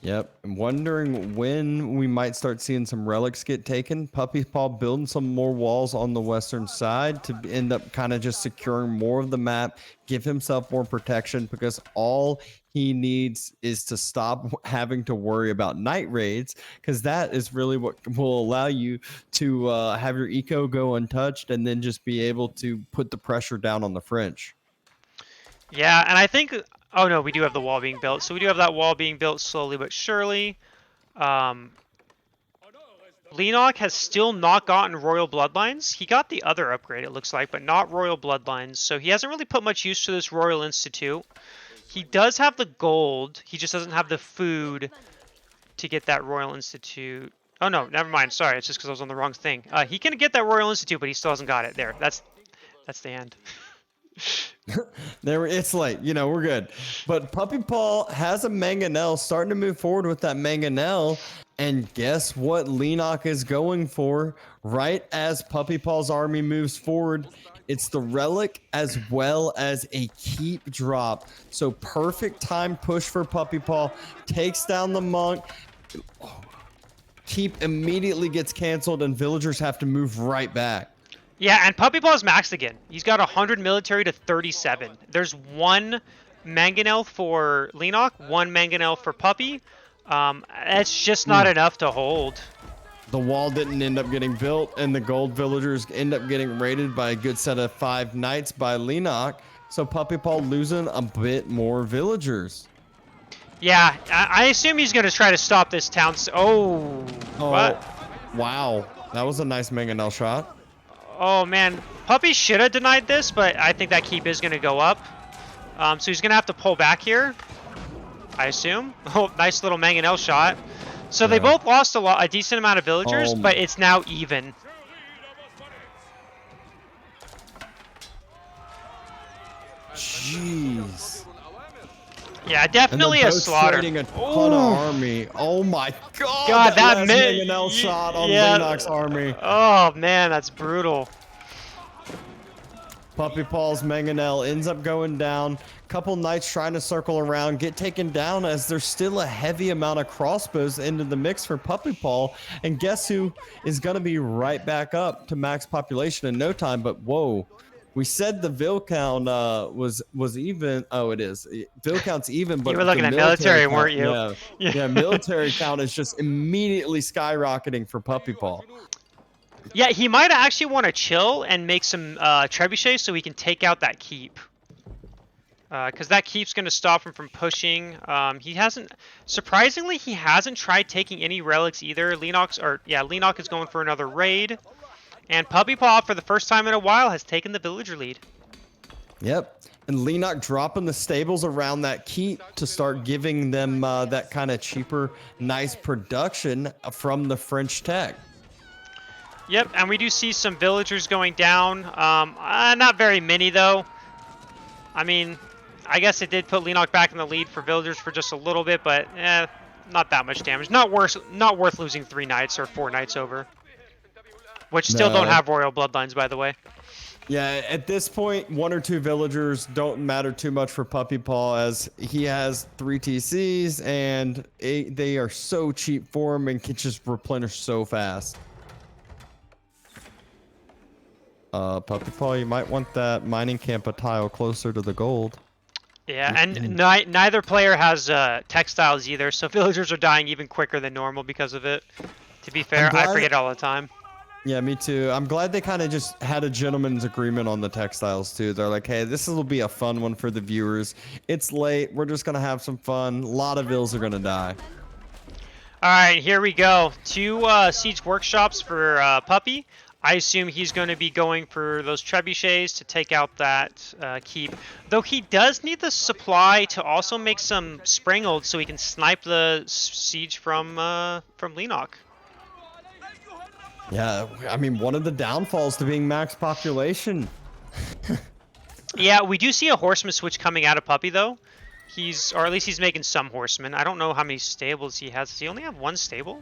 Yep, I'm wondering when we might start seeing some relics get taken. Puppypaw building some more walls on the western side to end up kind of just securing more of the map, give himself more protection, because all he needs is to stop having to worry about night raids, because that is really what will allow you to have your eco go untouched and then just be able to put the pressure down on the French. Yeah, and I think... Oh no, we do have the wall being built. So we do have that wall being built slowly but surely. Leenock has still not gotten Royal Bloodlines. He got the other upgrade, it looks like, but not Royal Bloodlines. So he hasn't really put much use to this Royal Institute. He does have the gold. He just doesn't have the food to get that Royal Institute. Oh no, never mind. Sorry, it's just because I was on the wrong thing. He can get that Royal Institute, but he still hasn't got it. There, that's the end. It's late, we're good. But Puppypaw has a mangonel, starting to move forward with that mangonel, and guess what Leenock is going for right as Puppypaw's army moves forward? It's the relic as well as a keep drop. So perfect time push for Puppypaw, takes down the monk. Keep immediately gets canceled, and villagers have to move right back. Yeah, and Puppypaw's maxed again. He's got 100 military to 37. There's 1 mangonel for Leenock, 1 mangonel for Puppy. It's just not enough to hold. The wall didn't end up getting built, and the gold villagers end up getting raided by a good set of 5 knights by Leenock. So Puppypaw losing a bit more villagers. Yeah, I assume he's going to try to stop this town. Oh, what? Wow. That was a nice mangonel shot. Oh man, Puppy should have denied this, but I think that keep is going to go up. So he's going to have to pull back here, I assume. Oh, nice little mangonel shot. So they both lost a decent amount of villagers, but it's now even. Jeez. Yeah, definitely a slaughter. A ton of army. Oh my god! God, that mangonel shot on Leenock's army. Oh man, that's brutal. Puppypaw's mangonel ends up going down. Couple knights trying to circle around, get taken down as there's still a heavy amount of crossbows into the mix for Puppypaw. And guess who is going to be right back up to max population in no time? But whoa. We said the Vil count was even. Oh, it is. Vil count's even, but you were looking at military count, weren't you? Yeah, military count is just immediately skyrocketing for Puppypaw. Yeah, he might actually want to chill and make some trebuchets so he can take out that keep. Because that keep's going to stop him from pushing. Surprisingly, he hasn't tried taking any relics either. Leenock is going for another raid. And Puppypaw, for the first time in a while, has taken the villager lead. Yep. And Leenock dropping the stables around that keep to start giving them that kind of cheaper, nice production from the French tech. Yep, and we do see some villagers going down. Not very many, though. I mean, I guess it did put Leenock back in the lead for villagers for just a little bit, but not that much damage. Not worth losing 3 knights or 4 knights over. Which still don't have royal bloodlines, by the way. Yeah, at this point, 1 or 2 villagers don't matter too much for Puppypaw, as he has 3 TCs and they are so cheap for him and can just replenish so fast. Puppypaw, you might want that mining camp a tile closer to the gold. Yeah, and neither player has textiles either, so villagers are dying even quicker than normal because of it. To be fair, I forget all the time. Yeah, me too. I'm glad they kind of just had a gentleman's agreement on the textiles too. They're like, hey, this will be a fun one for the viewers. It's late. We're just going to have some fun. A lot of vills are going to die. All right, here we go. 2 siege workshops for Puppy. I assume he's going to be going for those trebuchets to take out that keep. Though he does need the supply to also make some springolds so he can snipe the siege from Leenock. Yeah, I mean, one of the downfalls to being max population. Yeah, we do see a horseman switch coming out of Puppy, though. Or at least he's making some horsemen. I don't know how many stables he has. Does he only have 1 stable?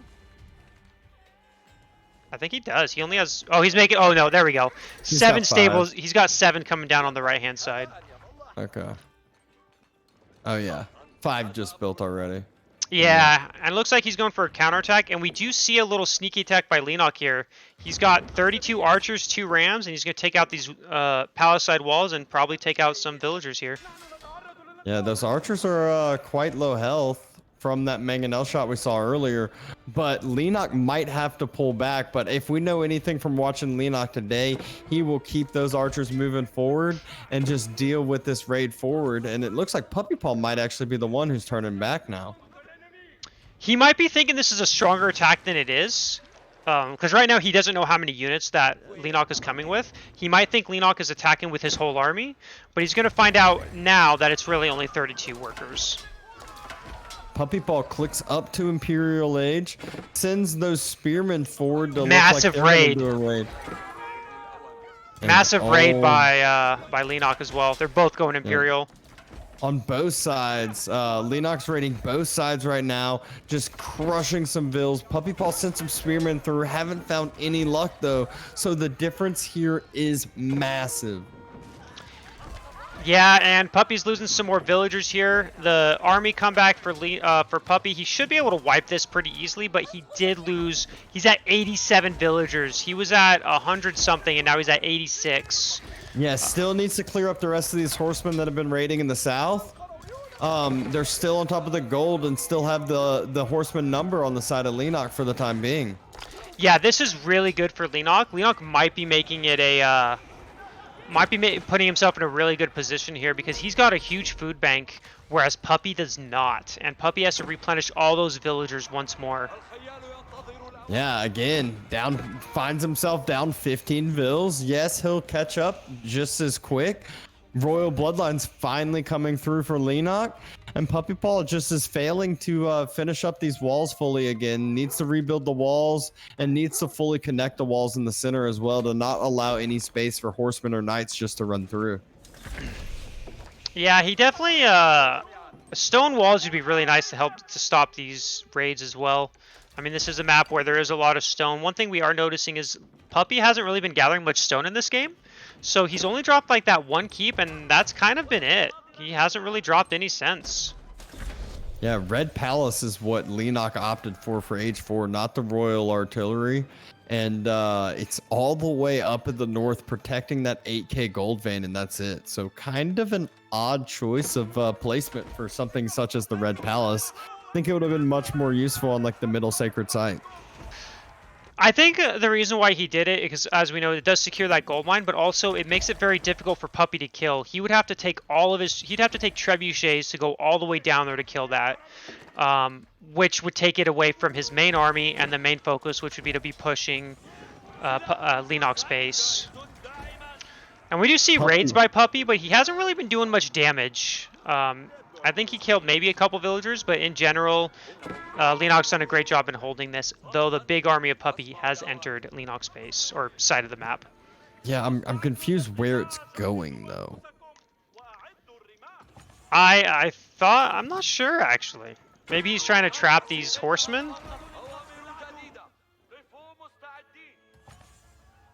I think he does. He only has... Oh, he's making... Oh, no, there we go. 7 stables. He's got 7 coming down on the right-hand side. Okay. Oh, yeah. 5 just built already. Yeah, and it looks like he's going for a counterattack, and we do see a little sneaky attack by Leenock here. He's got 32 archers, 2 rams, and he's going to take out these palisade walls and probably take out some villagers here. Yeah, those archers are quite low health from that mangonel shot we saw earlier, but Leenock might have to pull back. But if we know anything from watching Leenock today, he will keep those archers moving forward and just deal with this raid forward. And it looks like Puppypaw might actually be the one who's turning back now. He might be thinking this is a stronger attack than it is. Because right now he doesn't know how many units that Leenock is coming with. He might think Leenock is attacking with his whole army, but he's going to find out now that it's really only 32 workers. Puppypaw clicks up to Imperial Age, sends those spearmen forward to massive look like raid. Do a raid. Massive raid by Leenock as well. They're both going Imperial. Yeah. On both sides, Leenock's raiding both sides right now, just crushing some vills. Puppypaw sent some spearmen through, haven't found any luck though, so the difference here is massive. Yeah, and Puppy's losing some more villagers here. The army comeback for Puppy, he should be able to wipe this pretty easily, but he did lose. He's at 87 villagers. He was at 100 something, and now he's at 86. Yeah, still needs to clear up the rest of these horsemen that have been raiding in the south. They're still on top of the gold and still have the horseman number on the side of Leenock for the time being. Yeah, this is really good for Leenock. Leenock might be making it a... putting himself in a really good position here because he's got a huge food bank, whereas Puppy does not. And Puppy has to replenish all those villagers once more. Yeah, again, finds himself down 15 vills. Yes, he'll catch up just as quick. Royal Bloodline's finally coming through for Leenock. And Puppypaw just is failing to finish up these walls fully again. Needs to rebuild the walls and needs to fully connect the walls in the center as well to not allow any space for horsemen or knights just to run through. Yeah, he definitely... stone walls would be really nice to help to stop these raids as well. I mean, this is a map where there is a lot of stone. One thing we are noticing is Puppy hasn't really been gathering much stone in this game. So he's only dropped like that 1 keep, and that's kind of been it. He hasn't really dropped any sense. Yeah, Red Palace is what Leenock opted for Age 4, not the Royal Artillery. And it's all the way up in the north protecting that 8k gold vein, and that's it. So kind of an odd choice of placement for something such as the Red Palace. I think it would have been much more useful on like the middle sacred site. I think the reason why he did it is, as we know, it does secure that gold mine, but also it makes it very difficult for Puppy to kill. He would have to take he'd have to take trebuchets to go all the way down there to kill that, which would take it away from his main army and the main focus, which would be to be pushing Leenock's base. And we do see raids Puppy. by Puppy, but he hasn't really been doing much damage. I think he killed maybe a couple villagers, but in general, Leenock's done a great job in holding this, though the big army of Puppy has entered Leenock's base, or side of the map. Yeah, I'm confused where it's going though. I thought, I'm not sure actually. Maybe he's trying to trap these horsemen?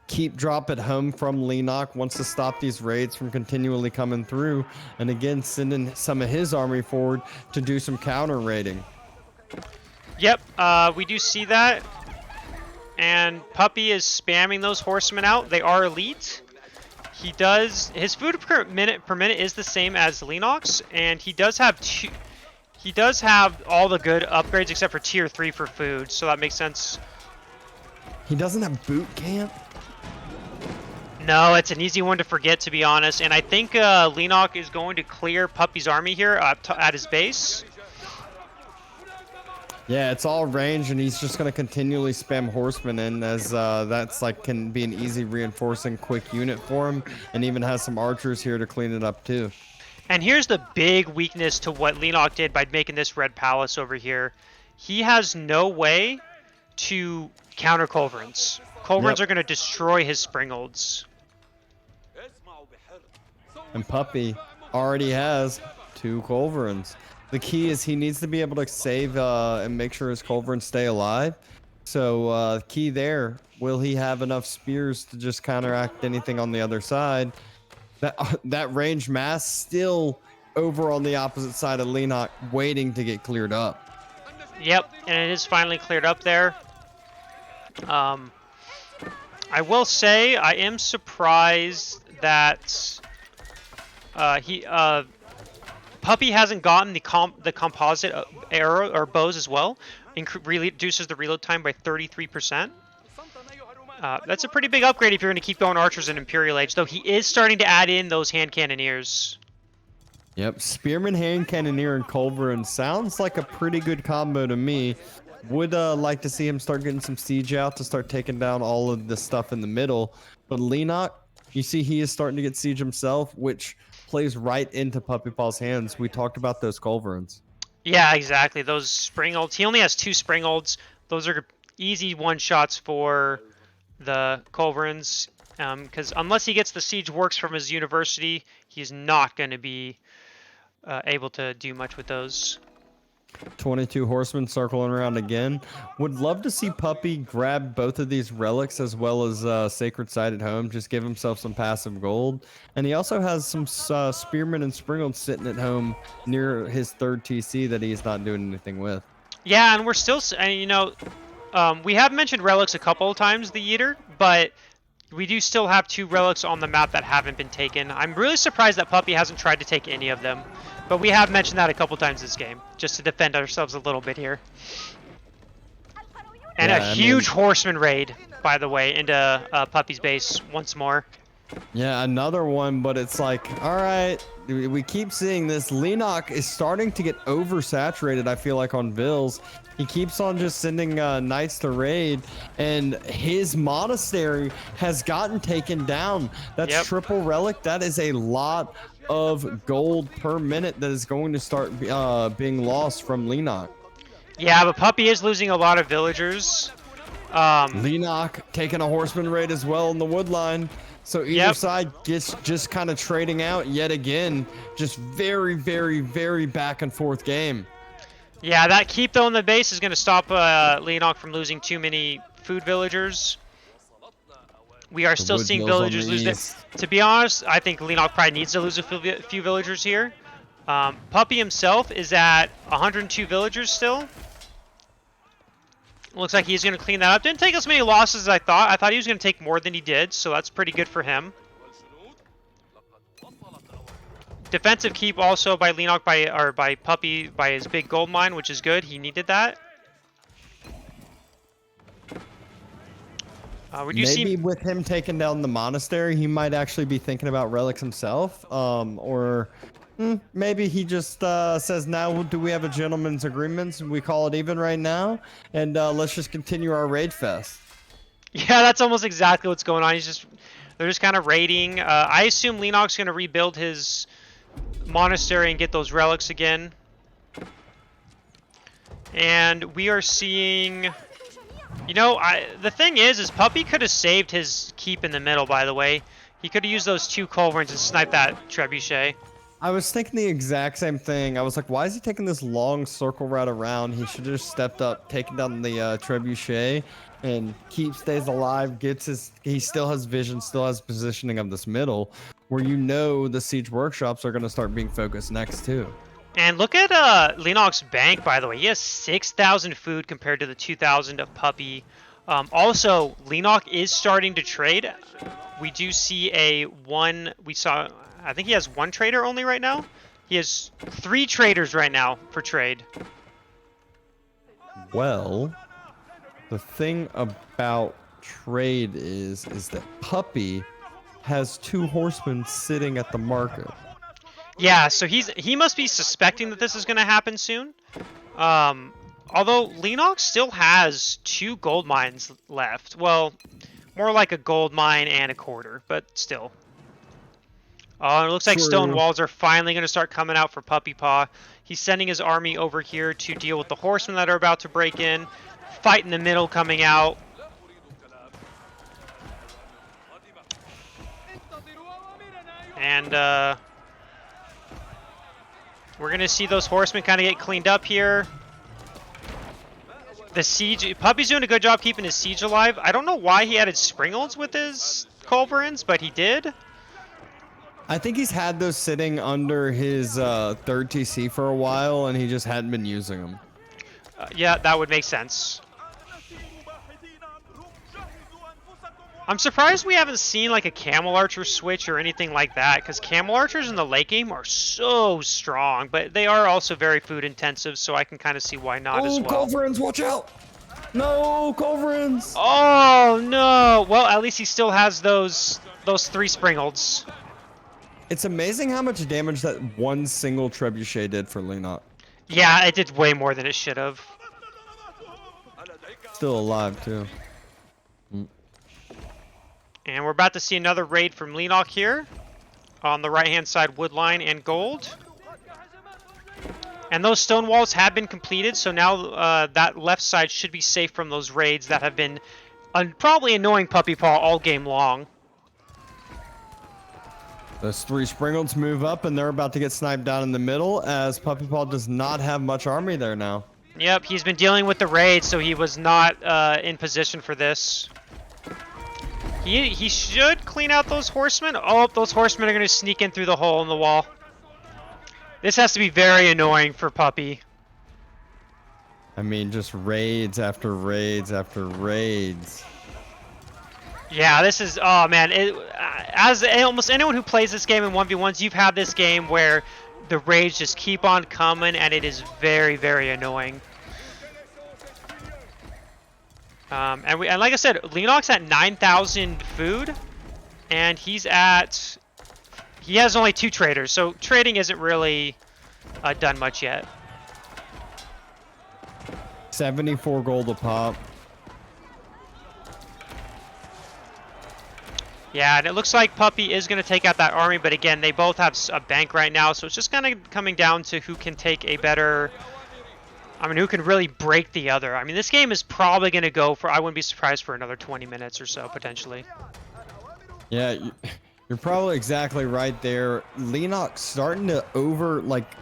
Keep drop at home from Leenock wants to stop these raids from continually coming through, and again sending some of his army forward to do some counter raiding. Yep, we do see that. And Puppy is spamming those horsemen out. They are elite. He does, his food per minute is the same as Leenock's, and he does have all the good upgrades except for tier 3 for food, so that makes sense. He doesn't have boot camp. No, it's an easy one to forget, to be honest. And I think Leenock is going to clear Puppy's army here at his base. Yeah, it's all range, and he's just gonna continually spam horsemen in, as that's like can be an easy reinforcing quick unit for him, and even has some archers here to clean it up too. And here's the big weakness to what Leenock did by making this red palace over here. He has no way to counter culverins. Culverins are going to destroy his springolds. And Puppy already has 2 culverins. The key is he needs to be able to save and make sure his culverins stay alive. So key there, will he have enough spears to just counteract anything on the other side? That range mass still over on the opposite side of Leenock, waiting to get cleared up. Yep, and it is finally cleared up there. I will say I am surprised that Puppy hasn't gotten the composite arrow or bows as well. Reduces the reload time by 33%. That's a pretty big upgrade if you're going to keep going archers in Imperial Age, though he is starting to add in those hand cannoneers. Yep, Spearman, Hand Cannoneer, and Culverin sounds like a pretty good combo to me. Would like to see him start getting some siege out to start taking down all of the stuff in the middle. But Leenock, you see he is starting to get siege himself, which plays right into Puppypaw's hands. We talked about those Culverins. Yeah, exactly. Those springolds. He only has 2 springolds. Those are easy one-shots for the Culverins. Because unless he gets the siege works from his university, he's not going to be able to do much with those. 22 horsemen circling around again. Would love to see Puppy grab both of these relics as well as Sacred Site at home. Just give himself some passive gold. And he also has some Spearmen and Springolds sitting at home near his 3rd TC that he's not doing anything with. Yeah, and we're still, you know, we have mentioned relics a couple of times the year, but we do still have 2 relics on the map that haven't been taken. I'm really surprised that Puppy hasn't tried to take any of them. But we have mentioned that a couple times this game, just to defend ourselves a little bit here. And yeah, a huge horseman raid, by the way, into Puppy's base once more. Yeah, another one, but it's like, all right, we keep seeing this. Leenock is starting to get oversaturated, I feel like, on Vills. He keeps on just sending knights to raid, and his monastery has gotten taken down. That's triple relic. That is a lot of gold per minute that is going to start being lost from Leenock. Yeah, but Puppy is losing a lot of villagers. Leenock taking a horseman raid as well in the woodline. So either side gets just kind of trading out yet again. Just very, very, very back and forth game. Yeah, that keep though in the base is going to stop Leenock from losing too many food villagers. We are still seeing villagers lose it. To be honest, I think Leenock probably needs to lose a few villagers here. Puppy himself is at 102 villagers still. Looks like he's going to clean that up. Didn't take as many losses as I thought. I thought he was going to take more than he did, so that's pretty good for him. Defensive keep also by Leenock by Puppy by his big gold mine, which is good. He needed that. Maybe with him taking down the monastery, he might actually be thinking about relics himself. Or maybe he just says, now do we have a gentleman's agreement and we call it even right now? And let's just continue our raid fest. Yeah, that's almost exactly what's going on. They're just kind of raiding. I assume Leenock's going to rebuild his monastery and get those relics again. And we are seeing... You know, the thing is Puppy could have saved his keep in the middle, by the way. He could have used those 2 culverins and sniped that trebuchet. I was thinking the exact same thing. I was like, why is he taking this long circle route around? He should have just stepped up, taken down the trebuchet, and Keep stays alive, gets his... He still has vision, still has positioning of this middle, where you know the siege workshops are going to start being focused next, too. And look at Leenock's bank, by the way. He has 6,000 food compared to the 2,000 of Puppy. Also, Leenock is starting to trade. We do see I think he has 1 trader only right now. He has 3 traders right now for trade. Well, the thing about trade is that Puppy has 2 horsemen sitting at the market. Yeah, so he must be suspecting that this is going to happen soon. Although Leenock still has 2 gold mines left. Well, more like a gold mine and a quarter, but still. Oh, it looks like stone walls are finally going to start coming out for Puppypaw. He's sending his army over here to deal with the horsemen that are about to break in. Fight in the middle coming out. And we're going to see those horsemen kind of get cleaned up here. The siege... Puppy's doing a good job keeping his siege alive. I don't know why he added Springolds with his culverins, but he did. I think he's had those sitting under his 3rd TC for a while, and he just hadn't been using them. Yeah, that would make sense. I'm surprised we haven't seen like a camel archer switch or anything like that, because camel archers in the late game are so strong, but they are also very food intensive, so I can kind of see why not as well. Culverins, watch out! No, culverins! Oh no! Well, at least he still has those 3 Springolds. It's amazing how much damage that 1 single trebuchet did for Leenock. Yeah, it did way more than it should have. Still alive, too. And we're about to see another raid from Leenock here. On the right-hand side, wood line and gold. And those stone walls have been completed, so now that left side should be safe from those raids that have been probably annoying Puppypaw all game long. Those 3 Springolds move up, and they're about to get sniped down in the middle, as Puppypaw does not have much army there now. Yep, he's been dealing with the raids, so he was not in position for this. He should clean out those horsemen. Oh, those horsemen are going to sneak in through the hole in the wall. This has to be very annoying for Puppy. I mean, just raids after raids after raids. Yeah, this is... Oh, man. As almost anyone who plays this game in 1v1s, you've had this game where the raids just keep on coming, and it is very, very annoying. And like I said, Leenock's at 9,000 food, and he has only 2 traders, so trading isn't really done much yet. 74 gold a pop. Yeah, and it looks like Puppy is going to take out that army, but again, they both have a bank right now, so it's just kind of coming down to who can take a better... I mean, who can really break the other. I mean, this game is probably going to go for... I wouldn't be surprised for another 20 minutes or so, potentially. Yeah, you're probably exactly right there. Leenock's starting to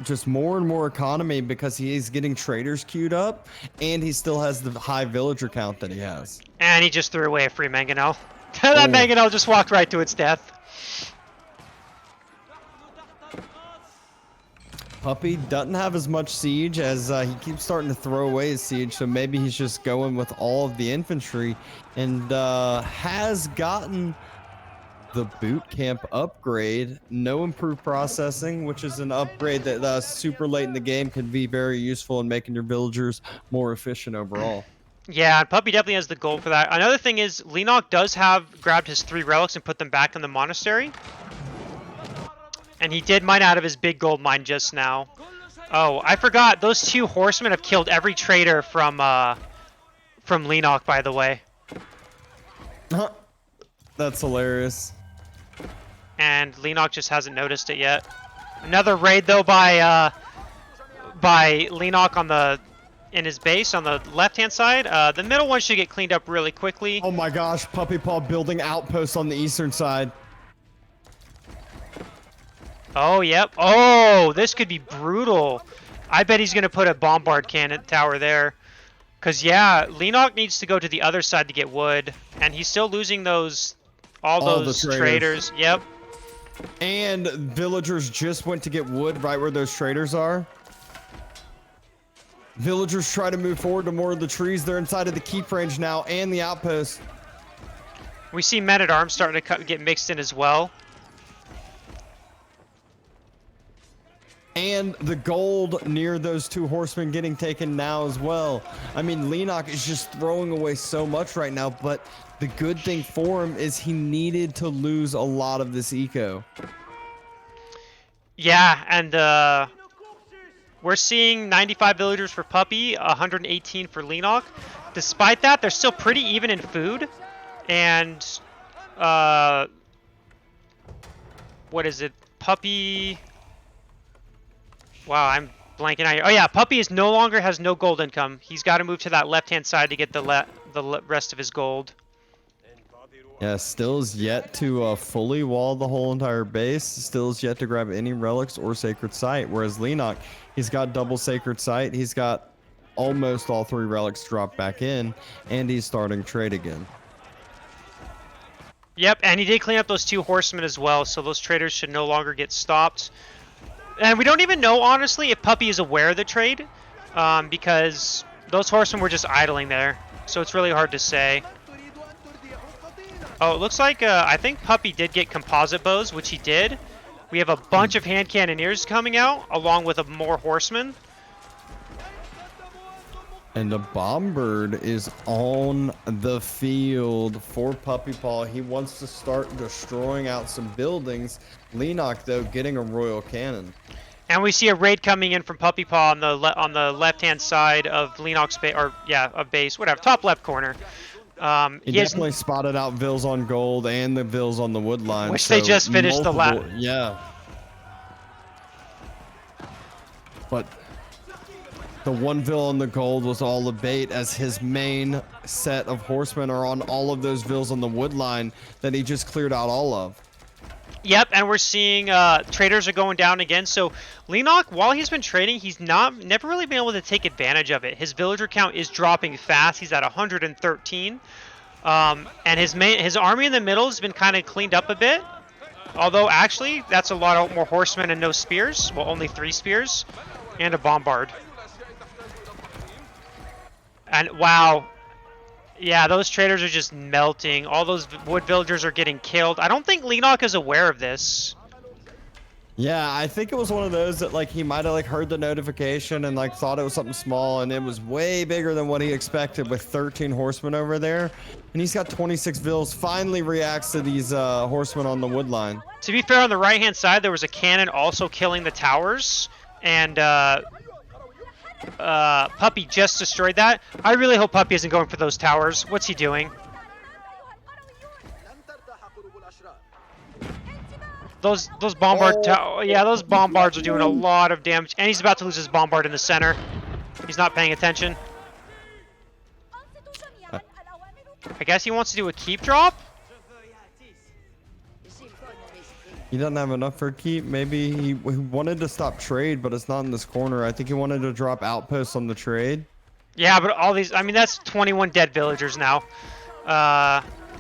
just more and more economy because he's getting traders queued up, and he still has the high villager count that he has. And he just threw away a free mangonel. That mangonel just walked right to its death. Puppy doesn't have as much siege as he keeps starting to throw away his siege, so maybe he's just going with all of the infantry, and has gotten the boot camp upgrade. No improved processing, which is an upgrade that super late in the game can be very useful in making your villagers more efficient overall. Yeah, Puppy definitely has the gold for that. Another thing is, Leenock does have grabbed his 3 relics and put them back in the monastery. And he did mine out of his big gold mine just now. Oh, I forgot. Those 2 horsemen have killed every trader from Leenock, by the way. That's hilarious. and Leenock just hasn't noticed it yet. Another raid though by Leenock on the in his base on the left-hand side. The middle one should get cleaned up really quickly. Oh my gosh, Puppypaw building outposts on the eastern side. Oh, yep. Oh, this could be brutal. I bet he's going to put a bombard cannon tower there. Because, yeah, Leenock needs to go to the other side to get wood. And he's still losing all those traders. Yep. And villagers just went to get wood right where those traders are. Villagers try to move forward to more of the trees. They're inside of the keep range now and the outpost. We see men-at-arms starting to get mixed in as well. And the gold near those two horsemen getting taken now as well. I mean, Leenock is just throwing away so much right now, but the good thing for him is he needed to lose a lot of this eco. Yeah, and we're seeing 95 villagers for Puppy, 118 for Leenock. Despite that, they're still pretty even in food. And, what is it? Puppy... Wow, I'm blanking out here. Oh yeah, Puppy is no longer has no gold income. He's got to move to that left-hand side to get the rest of his gold. Yeah, still is yet to fully wall the whole entire base. Still is yet to grab any relics or sacred site. Whereas Leenock, he's got double sacred site. He's got almost all 3 relics dropped back in, and he's starting trade again. Yep, and he did clean up those 2 horsemen as well, so those traders should no longer get stopped. And we don't even know, honestly, if Puppy is aware of the trade, because those horsemen were just idling there. So it's really hard to say. Oh, it looks like, I think Puppy did get composite bows, which he did. We have a bunch of hand cannoneers coming out, along with more horsemen. And the Bombird is on the field for Puppypaw. He wants to start destroying out some buildings. Leenock, though, getting a Royal Cannon. And we see a raid coming in from Puppypaw on the left-hand side of Leenock's base, or yeah, of base, whatever, top left corner. He definitely spotted out Vills on gold and the Vills on the wood line. Which they just finished the last. Yeah. But the one Vill on the gold was all a bait, as his main set of horsemen are on all of those Vills on the wood line that he just cleared out all of. Yep, and we're seeing traders are going down again. So Leenock, while he's been trading, he's never really been able to take advantage of it. His villager count is dropping fast. He's at 113, and his army in the middle has been kind of cleaned up a bit. Although actually, that's a lot more horsemen and no spears. Well, only 3 spears and a bombard. And wow. Yeah, those traders are just melting. All those wood villagers are getting killed. I don't think Leenock is aware of this. Yeah, I think it was one of those that like he might have like heard the notification and like thought it was something small, and it was way bigger than what he expected with 13 horsemen over there. And he's got 26 vills. Finally reacts to these horsemen on the wood line. To be fair, on the right-hand side, there was a cannon also killing the towers. And Puppy just destroyed that. I really hope Puppy isn't going for those towers. What's he doing? Those bombard yeah, those bombards are doing a lot of damage, and he's about to lose his bombard in the center. He's not paying attention. I guess he wants to do a keep drop. He doesn't have enough for a keep. Maybe he wanted to stop trade, but it's not in this corner. I think he wanted to drop outposts on the trade. Yeah, but all these, I mean, that's 21 dead villagers now.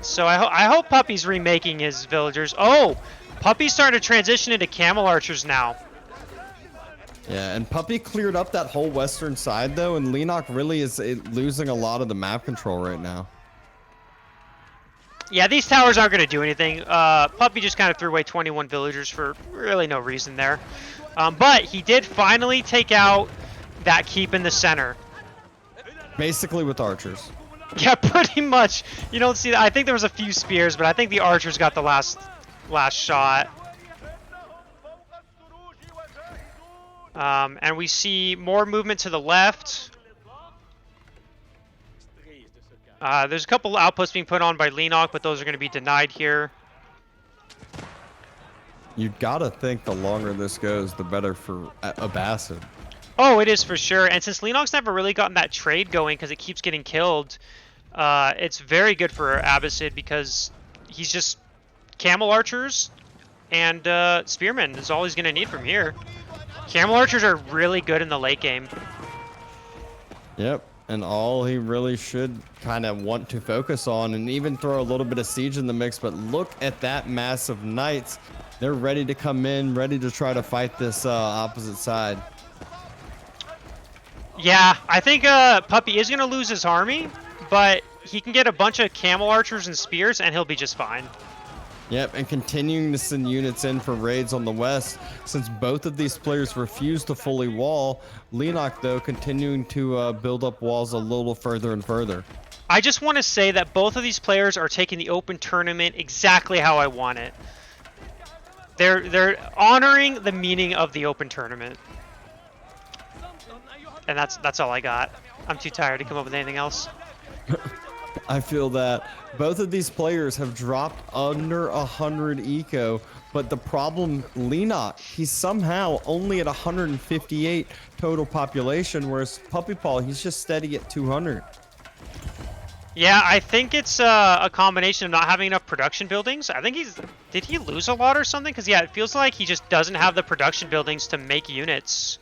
So I hope Puppy's remaking his villagers. Oh, Puppy's starting to transition into camel archers now. Yeah, and Puppy cleared up that whole western side, though, and Leenock really is losing a lot of the map control right now. Yeah, these towers aren't going to do anything. Puppy just kind of threw away 21 villagers for really no reason there. But he did finally take out that keep in the center. Basically with archers. Yeah, pretty much. You don't see that. I think there was a few spears, but I think the archers got the last shot. And we see more movement to the left. There's a couple outposts being put on by Leenock, but those are going to be denied here. You gotta think the longer this goes, the better for Abbasid. Oh, it is for sure. And since Leenock's never really gotten that trade going because it keeps getting killed, it's very good for Abbasid because he's just camel archers and spearmen is all he's going to need from here. Camel archers are really good in the late game. Yep, and all he really should kind of want to focus on, and even throw a little bit of siege in the mix. But look at that mass of knights. They're ready to come in, ready to try to fight this opposite side. Yeah, I think Puppy is going to lose his army, but he can get a bunch of camel archers and spears, and he'll be just fine. Yep, and continuing to send units in for raids on the west. Since both of these players refuse to fully wall, Leenock, though, continuing to build up walls a little further and further. I just want to say that both of these players are taking the open tournament exactly how I want it. They're honoring the meaning of the open tournament. And that's all I got. I'm too tired to come up with anything else. I feel that both of these players have dropped under 100 eco, but the problem, Leenock, he's somehow only at 158 total population, whereas Puppypaw, he's just steady at 200. Yeah, I think it's a combination of not having enough production buildings. I think did he lose a lot or something? Because yeah, it feels like he just doesn't have the production buildings to make units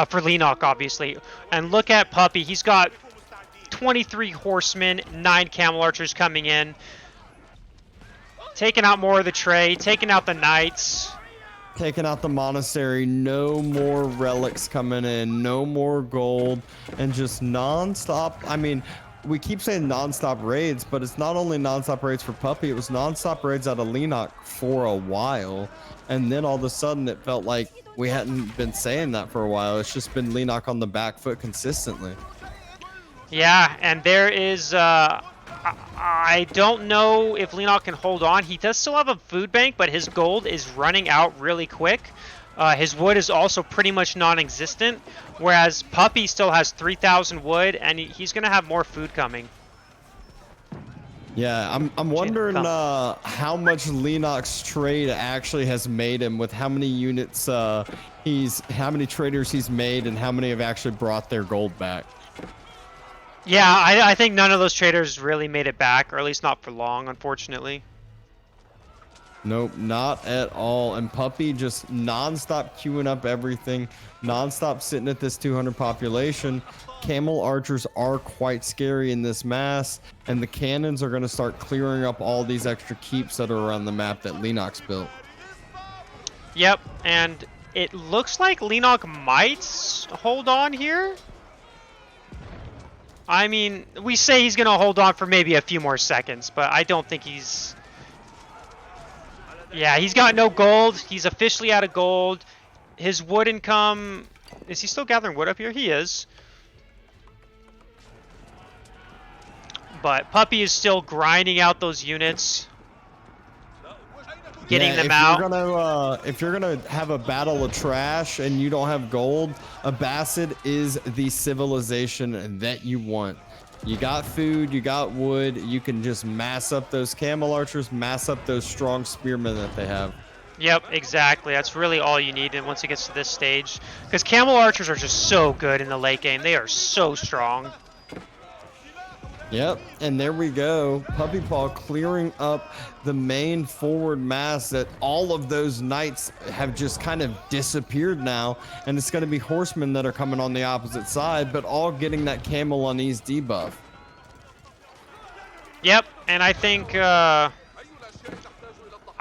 for Leenock, obviously. And look at Puppy, he's got 23 horsemen, 9 camel archers coming in, taking out more of the tray, taking out the knights, taking out the monastery. No more relics coming in, no more gold, and just non-stop. I mean, we keep saying non-stop raids, but it's not only non-stop raids for Puppy, it was non-stop raids out of Leenock for a while, and then all of a sudden it felt like we hadn't been saying that for a while. It's just been Leenock on the back foot consistently. Yeah, and there is, I don't know if Leenock can hold on. He does still have a food bank, but his gold is running out really quick. His wood is also pretty much non-existent, whereas Puppy still has 3,000 wood, and he's going to have more food coming. Yeah, I'm wondering how much Leenock's trade actually has made him, with how many units how many traders he's made, and how many have actually brought their gold back. Yeah, I think none of those traders really made it back, or at least not for long, unfortunately. Nope, not at all. And Puppy just non-stop queuing up everything, non-stop sitting at this 200 population. Camel archers are quite scary in this mass, and the cannons are going to start clearing up all these extra keeps that are around the map that Leenock's built. Yep, and it looks like Leenock might hold on here. I mean, we say he's going to hold on for maybe a few more seconds, but I don't think he's... Yeah, he's got no gold. He's officially out of gold. His wood income... Is he still gathering wood up here? He is. But Puppy is still grinding out those units. Getting them out. If you're gonna have a battle of trash and you don't have gold, Abbasid is the civilization that you want. You got food, you got wood, you can just mass up those camel archers, mass up those strong spearmen that they have. Yep, exactly. That's really all you need once it gets to this stage. Because camel archers are just so good in the late game. They are so strong. Yep, and there we go. Puppypaw clearing up the main forward mass that all of those knights have just kind of disappeared now. And it's going to be horsemen that are coming on the opposite side, but all getting that camel unease debuff. Yep, and I think, I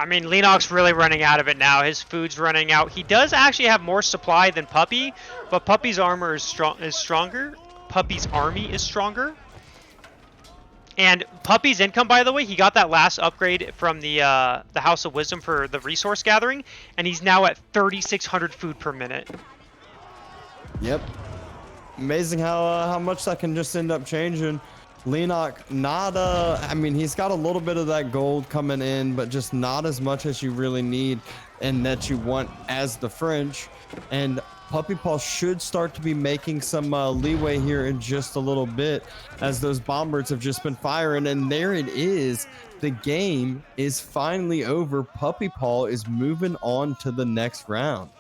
mean, Leenock's really running out of it now. His food's running out. He does actually have more supply than Puppy, but Puppy's armor is stronger. Puppy's army is stronger. And Puppy's income, by the way, he got that last upgrade from the House of Wisdom for the resource gathering, and he's now at 3,600 food per minute. Yep. Amazing how much that can just end up changing. Leenock, not I mean, he's got a little bit of that gold coming in, but just not as much as you really need and that you want as the French. And Puppypaw should start to be making some leeway here in just a little bit as those bombers have just been firing. And there it is. The game is finally over. Puppypaw is moving on to the next round.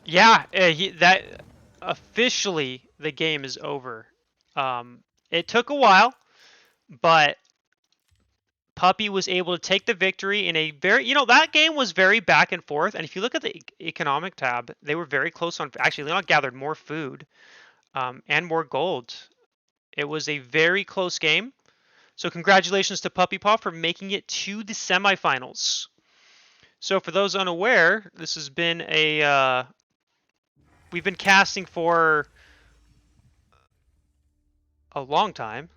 Yeah, that officially the game is over. It took a while, but Puppy was able to take the victory in a very, that game was very back and forth. And if you look at the economic tab, they were very close on. Actually, Leenock gathered more food and more gold. It was a very close game. So congratulations to Puppypaw for making it to the semifinals. So for those unaware, this has been we've been casting for a long time.